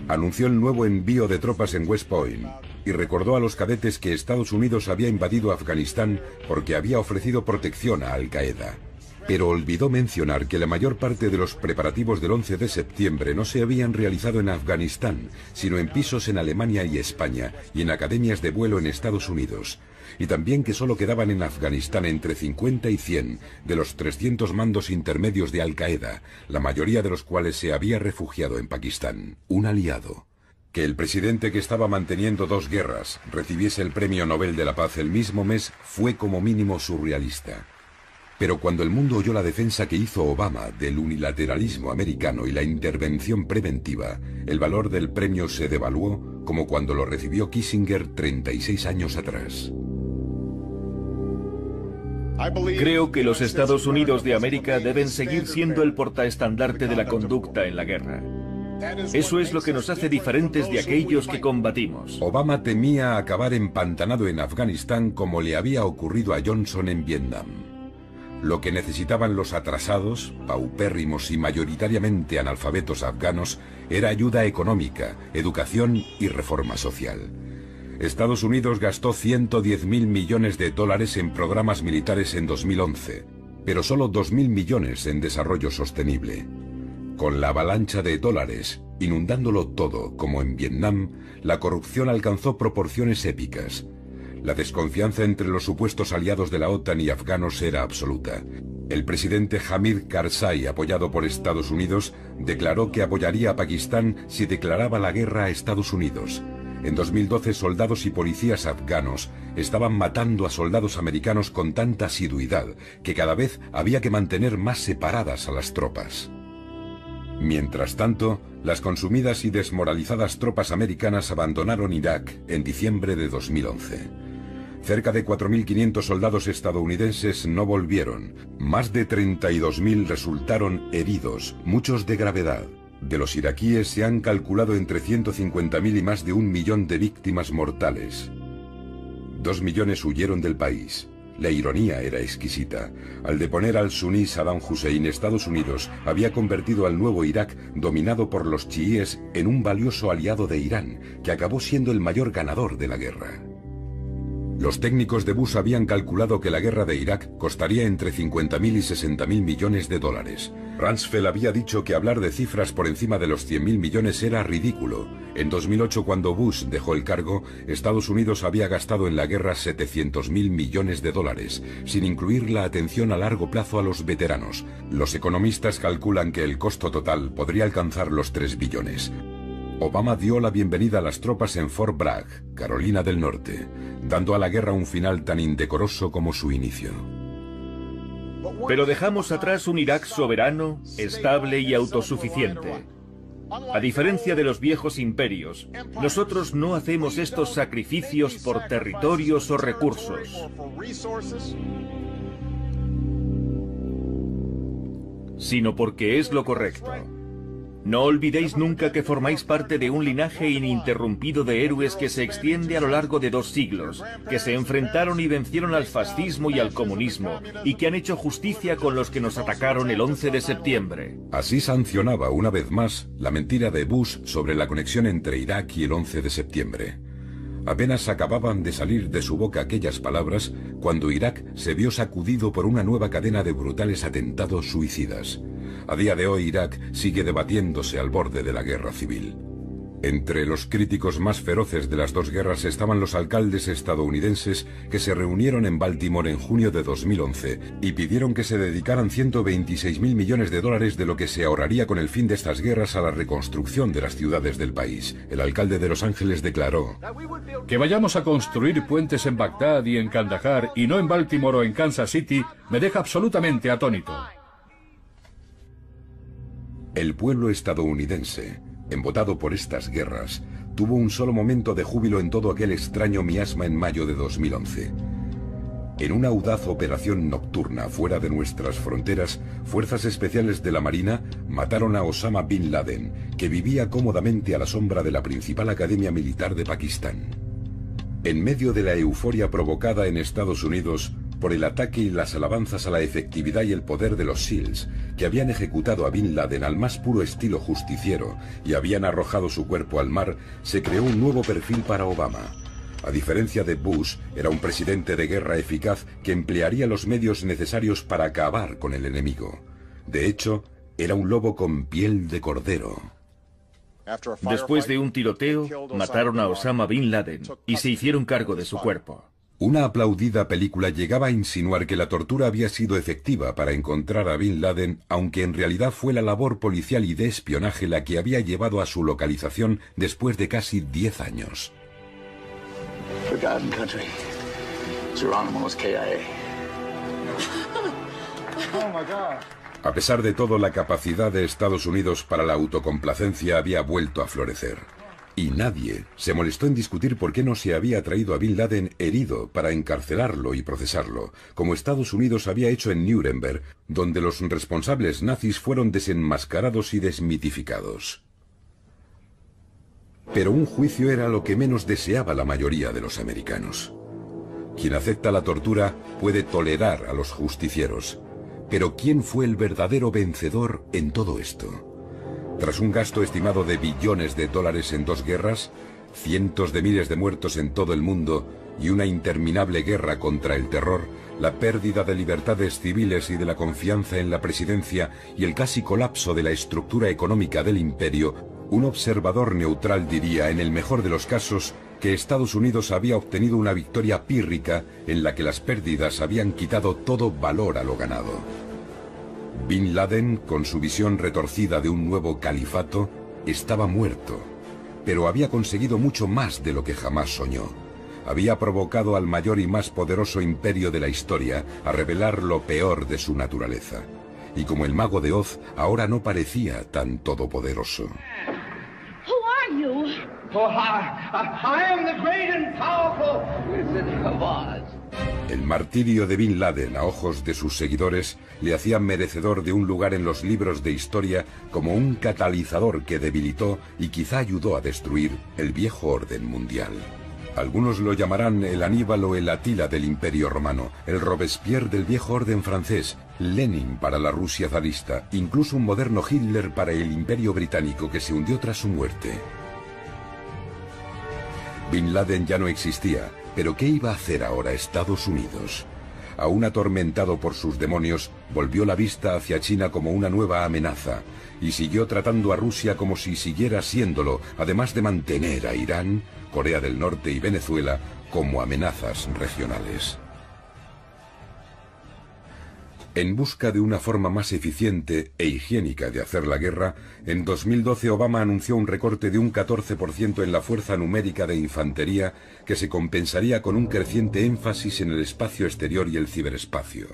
Anunció el nuevo envío de tropas en West Point y recordó a los cadetes que Estados Unidos había invadido Afganistán porque había ofrecido protección a Al-Qaeda. Pero olvidó mencionar que la mayor parte de los preparativos del 11 de septiembre no se habían realizado en Afganistán, sino en pisos en Alemania y España y en academias de vuelo en Estados Unidos. Y también que solo quedaban en Afganistán entre 50 y 100 de los 300 mandos intermedios de Al-Qaeda, la mayoría de los cuales se había refugiado en Pakistán, un aliado. Que el presidente que estaba manteniendo dos guerras recibiese el Premio Nobel de la Paz el mismo mes fue como mínimo surrealista. Pero cuando el mundo oyó la defensa que hizo Obama del unilateralismo americano y la intervención preventiva, el valor del premio se devaluó como cuando lo recibió Kissinger 36 años atrás. Creo que los Estados Unidos de América deben seguir siendo el portaestandarte de la conducta en la guerra. Eso es lo que nos hace diferentes de aquellos que combatimos. Obama temía acabar empantanado en Afganistán como le había ocurrido a Johnson en Vietnam. Lo que necesitaban los atrasados, paupérrimos y mayoritariamente analfabetos afganos era ayuda económica, educación y reforma social. Estados Unidos gastó 110.000 millones de dólares en programas militares en 2011, pero solo 2.000 millones en desarrollo sostenible. Con la avalancha de dólares, inundándolo todo, como en Vietnam, la corrupción alcanzó proporciones épicas. La desconfianza entre los supuestos aliados de la OTAN y afganos era absoluta. El presidente Hamid Karzai, apoyado por Estados Unidos, declaró que apoyaría a Pakistán si declaraba la guerra a Estados Unidos. En 2012, soldados y policías afganos estaban matando a soldados americanos con tanta asiduidad que cada vez había que mantener más separadas a las tropas. Mientras tanto, las consumidas y desmoralizadas tropas americanas abandonaron Irak en diciembre de 2011. Cerca de 4.500 soldados estadounidenses no volvieron. Más de 32.000 resultaron heridos, muchos de gravedad. De los iraquíes se han calculado entre 150.000 y más de 1 millón de víctimas mortales. 2 millones huyeron del país. La ironía era exquisita. Al deponer al suní Saddam Hussein, Estados Unidos había convertido al nuevo Irak, dominado por los chiíes, en un valioso aliado de Irán, que acabó siendo el mayor ganador de la guerra. Los técnicos de Bush habían calculado que la guerra de Irak costaría entre 50.000 y 60.000 millones de dólares. Rumsfeld había dicho que hablar de cifras por encima de los 100.000 millones era ridículo. En 2008, cuando Bush dejó el cargo, Estados Unidos había gastado en la guerra 700.000 millones de dólares, sin incluir la atención a largo plazo a los veteranos. Los economistas calculan que el costo total podría alcanzar los 3 billones. Obama dio la bienvenida a las tropas en Fort Bragg, Carolina del Norte, dando a la guerra un final tan indecoroso como su inicio. Pero dejamos atrás un Irak soberano, estable y autosuficiente. A diferencia de los viejos imperios, nosotros no hacemos estos sacrificios por territorios o recursos, sino porque es lo correcto. No olvidéis nunca que formáis parte de un linaje ininterrumpido de héroes que se extiende a lo largo de 2 siglos, que se enfrentaron y vencieron al fascismo y al comunismo, y que han hecho justicia con los que nos atacaron el 11 de septiembre. Así sancionaba una vez más la mentira de Bush sobre la conexión entre Irak y el 11 de septiembre. Apenas acababan de salir de su boca aquellas palabras cuando Irak se vio sacudido por una nueva cadena de brutales atentados suicidas. A día de hoy, Irak sigue debatiéndose al borde de la guerra civil. Entre los críticos más feroces de las 2 guerras estaban los alcaldes estadounidenses que se reunieron en Baltimore en junio de 2011 y pidieron que se dedicaran 126.000 millones de dólares de lo que se ahorraría con el fin de estas guerras a la reconstrucción de las ciudades del país. El alcalde de Los Ángeles declaró: que vayamos a construir puentes en Bagdad y en Kandahar y no en Baltimore o en Kansas City me deja absolutamente atónito. El pueblo estadounidense, embotado por estas guerras, tuvo un solo momento de júbilo en todo aquel extraño miasma en mayo de 2011. En una audaz operación nocturna fuera de nuestras fronteras, fuerzas especiales de la Marina mataron a Osama Bin Laden, que vivía cómodamente a la sombra de la principal academia militar de Pakistán. En medio de la euforia provocada en Estados Unidos por el ataque y las alabanzas a la efectividad y el poder de los SEALs, que habían ejecutado a Bin Laden al más puro estilo justiciero y habían arrojado su cuerpo al mar, se creó un nuevo perfil para Obama. A diferencia de Bush, era un presidente de guerra eficaz que emplearía los medios necesarios para acabar con el enemigo. De hecho, era un lobo con piel de cordero. Después de un tiroteo, mataron a Osama Bin Laden y se hicieron cargo de su cuerpo. Una aplaudida película llegaba a insinuar que la tortura había sido efectiva para encontrar a Bin Laden, aunque en realidad fue la labor policial y de espionaje la que había llevado a su localización después de casi 10 años. A pesar de todo, la capacidad de Estados Unidos para la autocomplacencia había vuelto a florecer. Y nadie se molestó en discutir por qué no se había traído a Bin Laden herido para encarcelarlo y procesarlo, como Estados Unidos había hecho en Nuremberg, donde los responsables nazis fueron desenmascarados y desmitificados. Pero un juicio era lo que menos deseaba la mayoría de los americanos. Quien acepta la tortura puede tolerar a los justicieros. Pero ¿quién fue el verdadero vencedor en todo esto? Tras un gasto estimado de billones de dólares en 2 guerras, cientos de miles de muertos en todo el mundo y una interminable guerra contra el terror, la pérdida de libertades civiles y de la confianza en la presidencia y el casi colapso de la estructura económica del imperio, un observador neutral diría, en el mejor de los casos, que Estados Unidos había obtenido una victoria pírrica en la que las pérdidas habían quitado todo valor a lo ganado. Bin Laden, con su visión retorcida de un nuevo califato, estaba muerto. pero había conseguido mucho más de lo que jamás soñó. Había provocado al mayor y más poderoso imperio de la historia a revelar lo peor de su naturaleza. Y como el mago de Oz, ahora no parecía tan todopoderoso. Who are you? Oh, I am the great and powerful Wizard of Oz. El martirio de Bin Laden a ojos de sus seguidores le hacía merecedor de un lugar en los libros de historia como un catalizador que debilitó y quizá ayudó a destruir el viejo orden mundial. Algunos lo llamarán el Aníbal o el Atila del Imperio Romano, el Robespierre del viejo orden francés, Lenin para la Rusia zarista, incluso un moderno Hitler para el Imperio Británico que se hundió tras su muerte. Bin Laden ya no existía, pero ¿qué iba a hacer ahora Estados Unidos? Aún atormentado por sus demonios, volvió la vista hacia China como una nueva amenaza y siguió tratando a Rusia como si siguiera siéndolo, además de mantener a Irán, Corea del Norte y Venezuela como amenazas regionales. En busca de una forma más eficiente e higiénica de hacer la guerra, en 2012 Obama anunció un recorte de un 14% en la fuerza numérica de infantería que se compensaría con un creciente énfasis en el espacio exterior y el ciberespacio.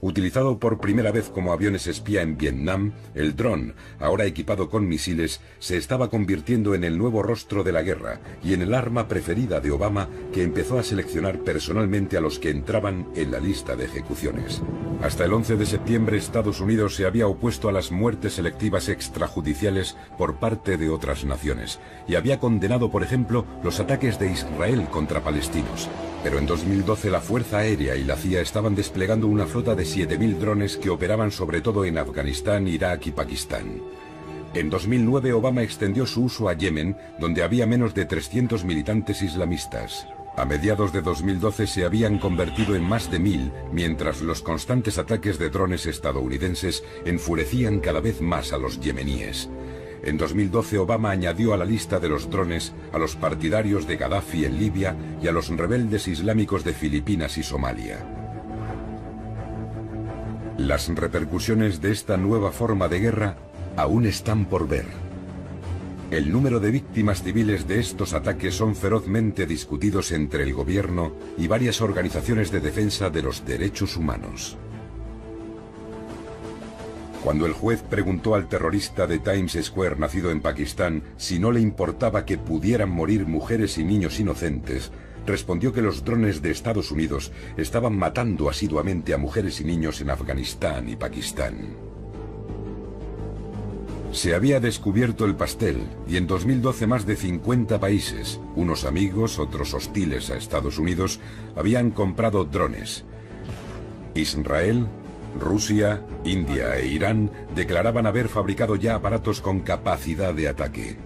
Utilizado por primera vez como aviones espía en Vietnam, el dron, ahora equipado con misiles, se estaba convirtiendo en el nuevo rostro de la guerra y en el arma preferida de Obama, que empezó a seleccionar personalmente a los que entraban en la lista de ejecuciones. Hasta el 11 de septiembre Estados Unidos se había opuesto a las muertes selectivas extrajudiciales por parte de otras naciones y había condenado, por ejemplo, los ataques de Israel contra palestinos. Pero en 2012 la Fuerza Aérea y la CIA estaban desplegando una flota de 7.000 drones que operaban sobre todo en Afganistán, Irak y Pakistán. En 2009 Obama extendió su uso a Yemen, donde había menos de 300 militantes islamistas. A mediados de 2012 se habían convertido en más de 1.000, mientras los constantes ataques de drones estadounidenses enfurecían cada vez más a los yemeníes. En 2012 Obama añadió a la lista de los drones a los partidarios de Gaddafi en Libia y a los rebeldes islámicos de Filipinas y Somalia. Las repercusiones de esta nueva forma de guerra aún están por ver. El número de víctimas civiles de estos ataques son ferozmente discutidos entre el gobierno y varias organizaciones de defensa de los derechos humanos. Cuando el juez preguntó al terrorista de Times Square nacido en Pakistán si no le importaba que pudieran morir mujeres y niños inocentes, respondió que los drones de Estados Unidos estaban matando asiduamente a mujeres y niños en Afganistán y Pakistán. Se había descubierto el pastel y en 2012 más de 50 países, unos amigos, otros hostiles a Estados Unidos, habían comprado drones. Israel, Rusia, India e Irán declaraban haber fabricado ya aparatos con capacidad de ataque.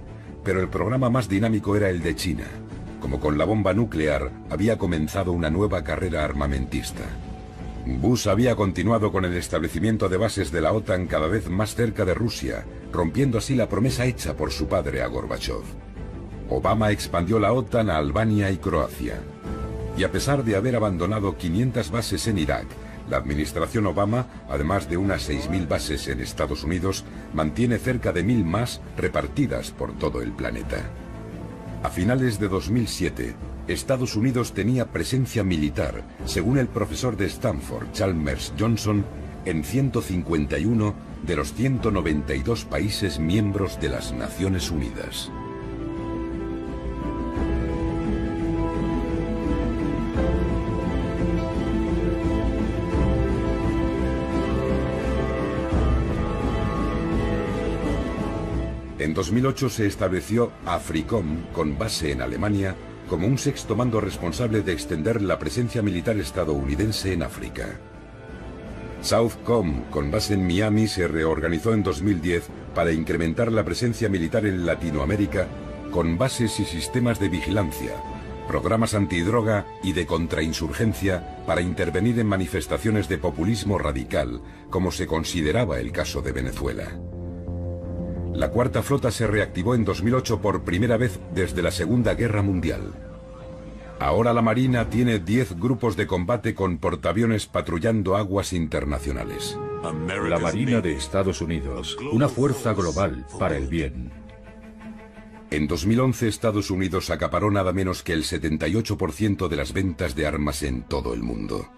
Pero el programa más dinámico era el de China. Como con la bomba nuclear, había comenzado una nueva carrera armamentista. Bush había continuado con el establecimiento de bases de la OTAN cada vez más cerca de Rusia, rompiendo así la promesa hecha por su padre a Gorbachov. Obama expandió la OTAN a Albania y Croacia. Y a pesar de haber abandonado 500 bases en Irak, la administración Obama, además de unas 6.000 bases en Estados Unidos, mantiene cerca de 1.000 más repartidas por todo el planeta. A finales de 2007, Estados Unidos tenía presencia militar, según el profesor de Stanford, Chalmers Johnson, en 151 de los 192 países miembros de las Naciones Unidas. En 2008 se estableció AFRICOM, con base en Alemania, como un sexto mando responsable de extender la presencia militar estadounidense en África. SOUTHCOM, con base en Miami, se reorganizó en 2010 para incrementar la presencia militar en Latinoamérica, con bases y sistemas de vigilancia, programas antidroga y de contrainsurgencia para intervenir en manifestaciones de populismo radical, como se consideraba el caso de Venezuela. La Cuarta Flota se reactivó en 2008 por primera vez desde la Segunda Guerra Mundial. Ahora la Marina tiene 10 grupos de combate con portaaviones patrullando aguas internacionales. La Marina de Estados Unidos, una fuerza global para el bien. En 2011 Estados Unidos acaparó nada menos que el 78% de las ventas de armas en todo el mundo.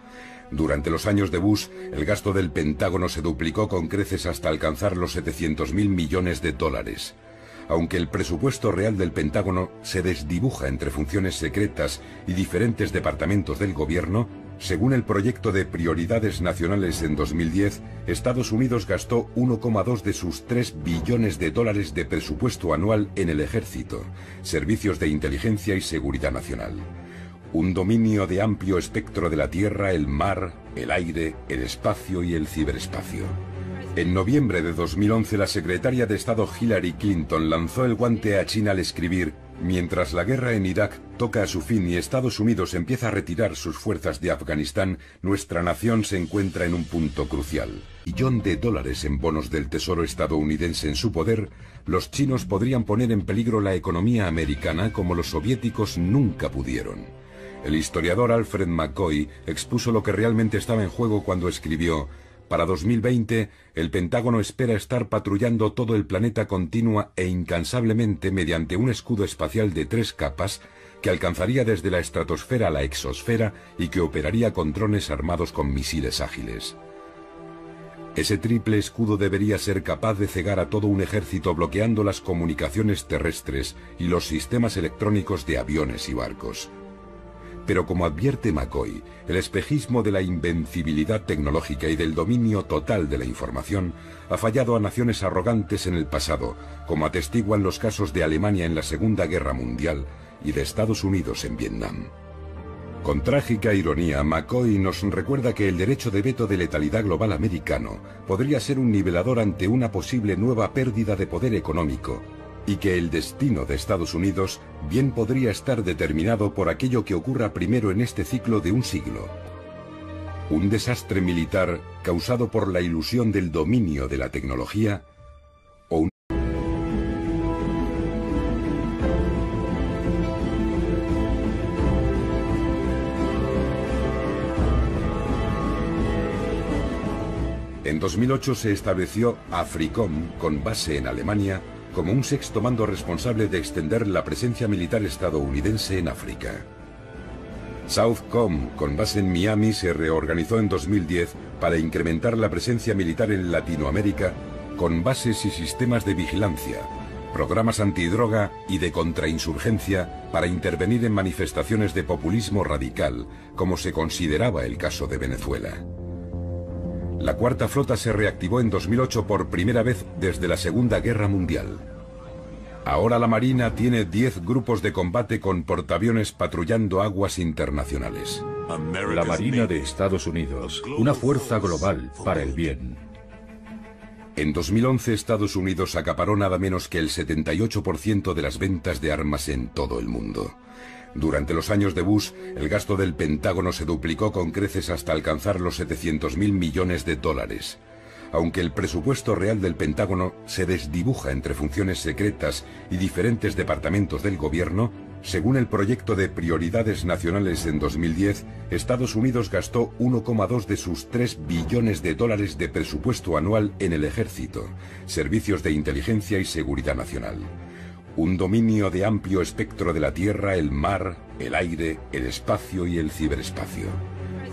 Durante los años de Bush, el gasto del Pentágono se duplicó con creces hasta alcanzar los 700.000 millones de dólares. Aunque el presupuesto real del Pentágono se desdibuja entre funciones secretas y diferentes departamentos del gobierno, según el proyecto de prioridades nacionales en 2010, Estados Unidos gastó 1,2 de sus 3 billones de dólares de presupuesto anual en el ejército, servicios de inteligencia y seguridad nacional. Un dominio de amplio espectro de la tierra, el mar, el aire, el espacio y el ciberespacio. En noviembre de 2011, la secretaria de Estado Hillary Clinton lanzó el guante a China al escribir: mientras la guerra en Irak toca a su fin y Estados Unidos empieza a retirar sus fuerzas de Afganistán, nuestra nación se encuentra en un punto crucial. $1 billón en bonos del Tesoro estadounidense en su poder, los chinos podrían poner en peligro la economía americana como los soviéticos nunca pudieron. El historiador Alfred McCoy expuso lo que realmente estaba en juego cuando escribió: para 2020, el Pentágono espera estar patrullando todo el planeta continua e incansablemente mediante un escudo espacial de 3 capas que alcanzaría desde la estratosfera a la exosfera y que operaría con drones armados con misiles ágiles. Ese triple escudo debería ser capaz de cegar a todo un ejército bloqueando las comunicaciones terrestres y los sistemas electrónicos de aviones y barcos. Pero como advierte McCoy, el espejismo de la invencibilidad tecnológica y del dominio total de la información ha fallado a naciones arrogantes en el pasado, como atestiguan los casos de Alemania en la Segunda Guerra Mundial y de Estados Unidos en Vietnam. Con trágica ironía, McCoy nos recuerda que el derecho de veto de letalidad global americano podría ser un nivelador ante una posible nueva pérdida de poder económico, y que el destino de Estados Unidos bien podría estar determinado por aquello que ocurra primero en este ciclo de un siglo. Un desastre militar causado por la ilusión del dominio de la tecnología o un... En 2008 se estableció AFRICOM, con base en Alemania, como un sexto mando responsable de extender la presencia militar estadounidense en África. Southcom, con base en Miami, se reorganizó en 2010 para incrementar la presencia militar en Latinoamérica con bases y sistemas de vigilancia, programas antidroga y de contrainsurgencia para intervenir en manifestaciones de populismo radical, como se consideraba el caso de Venezuela. La Cuarta Flota se reactivó en 2008 por primera vez desde la Segunda Guerra Mundial. Ahora la Marina tiene 10 grupos de combate con portaaviones patrullando aguas internacionales. La Marina de Estados Unidos, una fuerza global para el bien. En 2011 Estados Unidos acaparó nada menos que el 78% de las ventas de armas en todo el mundo. Durante los años de Bush, el gasto del Pentágono se duplicó con creces hasta alcanzar los 700.000 millones de dólares. Aunque el presupuesto real del Pentágono se desdibuja entre funciones secretas y diferentes departamentos del gobierno, según el proyecto de prioridades nacionales en 2010, Estados Unidos gastó 1,2 de sus 3 billones de dólares de presupuesto anual en el ejército, servicios de inteligencia y seguridad nacional. Un dominio de amplio espectro de la tierra, el mar, el aire, el espacio y el ciberespacio.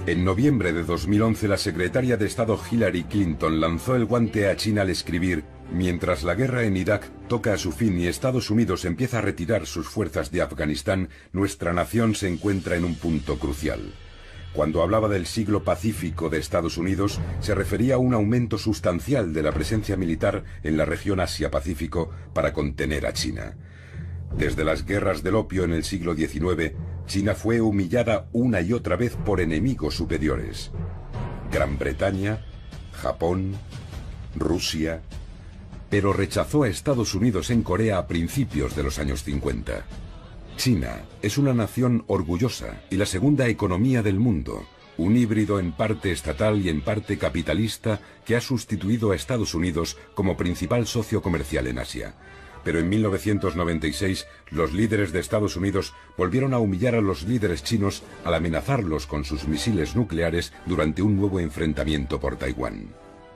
En noviembre de 2011, la secretaria de Estado Hillary Clinton lanzó el guante a China al escribir: mientras la guerra en Irak toca a su fin y Estados Unidos empieza a retirar sus fuerzas de Afganistán, nuestra nación se encuentra en un punto crucial. Cuando hablaba del siglo pacífico de Estados Unidos, se refería a un aumento sustancial de la presencia militar en la región Asia-Pacífico para contener a China. Desde las guerras del opio en el siglo XIX, China fue humillada una y otra vez por enemigos superiores. Gran Bretaña, Japón, Rusia, pero rechazó a Estados Unidos en Corea a principios de los años 50. China es una nación orgullosa y la segunda economía del mundo, un híbrido en parte estatal y en parte capitalista que ha sustituido a Estados Unidos como principal socio comercial en Asia. Pero en 1996 los líderes de Estados Unidos volvieron a humillar a los líderes chinos al amenazarlos con sus misiles nucleares durante un nuevo enfrentamiento por Taiwán.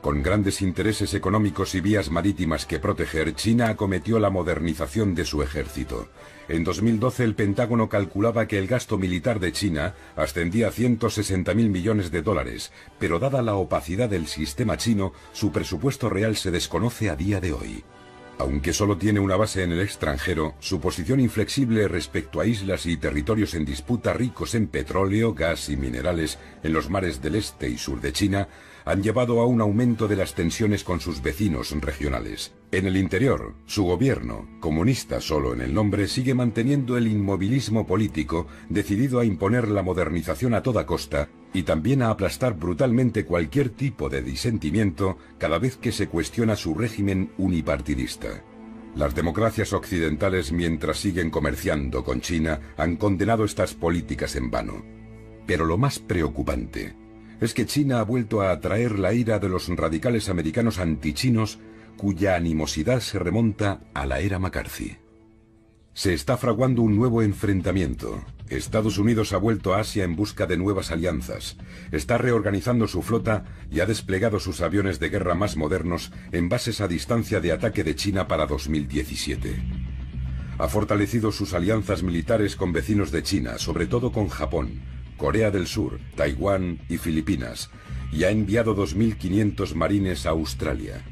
Con grandes intereses económicos y vías marítimas que proteger, China acometió la modernización de su ejército. En 2012 el Pentágono calculaba que el gasto militar de China ascendía a 160.000 millones de dólares, pero dada la opacidad del sistema chino, su presupuesto real se desconoce a día de hoy. Aunque solo tiene una base en el extranjero, su posición inflexible respecto a islas y territorios en disputa ricos en petróleo, gas y minerales en los mares del este y sur de China han llevado a un aumento de las tensiones con sus vecinos regionales. En el interior, su gobierno, comunista solo en el nombre, sigue manteniendo el inmovilismo político, decidido a imponer la modernización a toda costa y también a aplastar brutalmente cualquier tipo de disentimiento cada vez que se cuestiona su régimen unipartidista. Las democracias occidentales, mientras siguen comerciando con China, han condenado estas políticas en vano. Pero lo más preocupante es que China ha vuelto a atraer la ira de los radicales americanos antichinos, cuya animosidad se remonta a la era McCarthy. Se está fraguando un nuevo enfrentamiento. Estados Unidos ha vuelto a Asia en busca de nuevas alianzas, está reorganizando su flota y ha desplegado sus aviones de guerra más modernos en bases a distancia de ataque de China para 2017. Ha fortalecido sus alianzas militares con vecinos de China, sobre todo con Japón, Corea del Sur, Taiwán y Filipinas, y ha enviado 2.500 marines a Australia.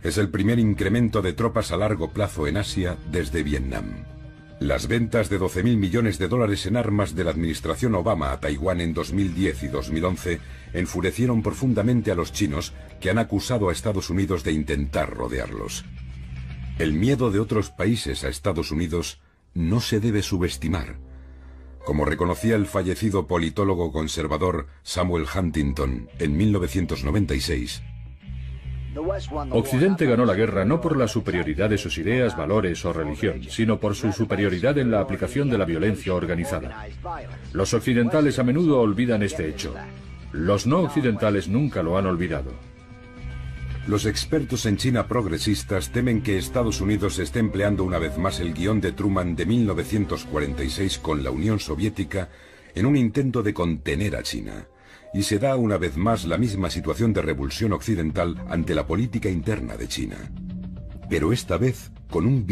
Es el primer incremento de tropas a largo plazo en Asia desde Vietnam. Las ventas de 12.000 millones de dólares en armas de la administración Obama a Taiwán en 2010 y 2011 enfurecieron profundamente a los chinos, que han acusado a Estados Unidos de intentar rodearlos. El miedo de otros países a Estados Unidos no se debe subestimar. Como reconocía el fallecido politólogo conservador Samuel Huntington en 1996, Occidente ganó la guerra no por la superioridad de sus ideas, valores o religión, sino por su superioridad en la aplicación de la violencia organizada. Los occidentales a menudo olvidan este hecho. Los no occidentales nunca lo han olvidado. Los expertos en China progresistas temen que Estados Unidos esté empleando una vez más el guión de Truman de 1946 con la Unión Soviética en un intento de contener a China. Y se da una vez más la misma situación de revulsión occidental ante la política interna de China. Pero esta vez con un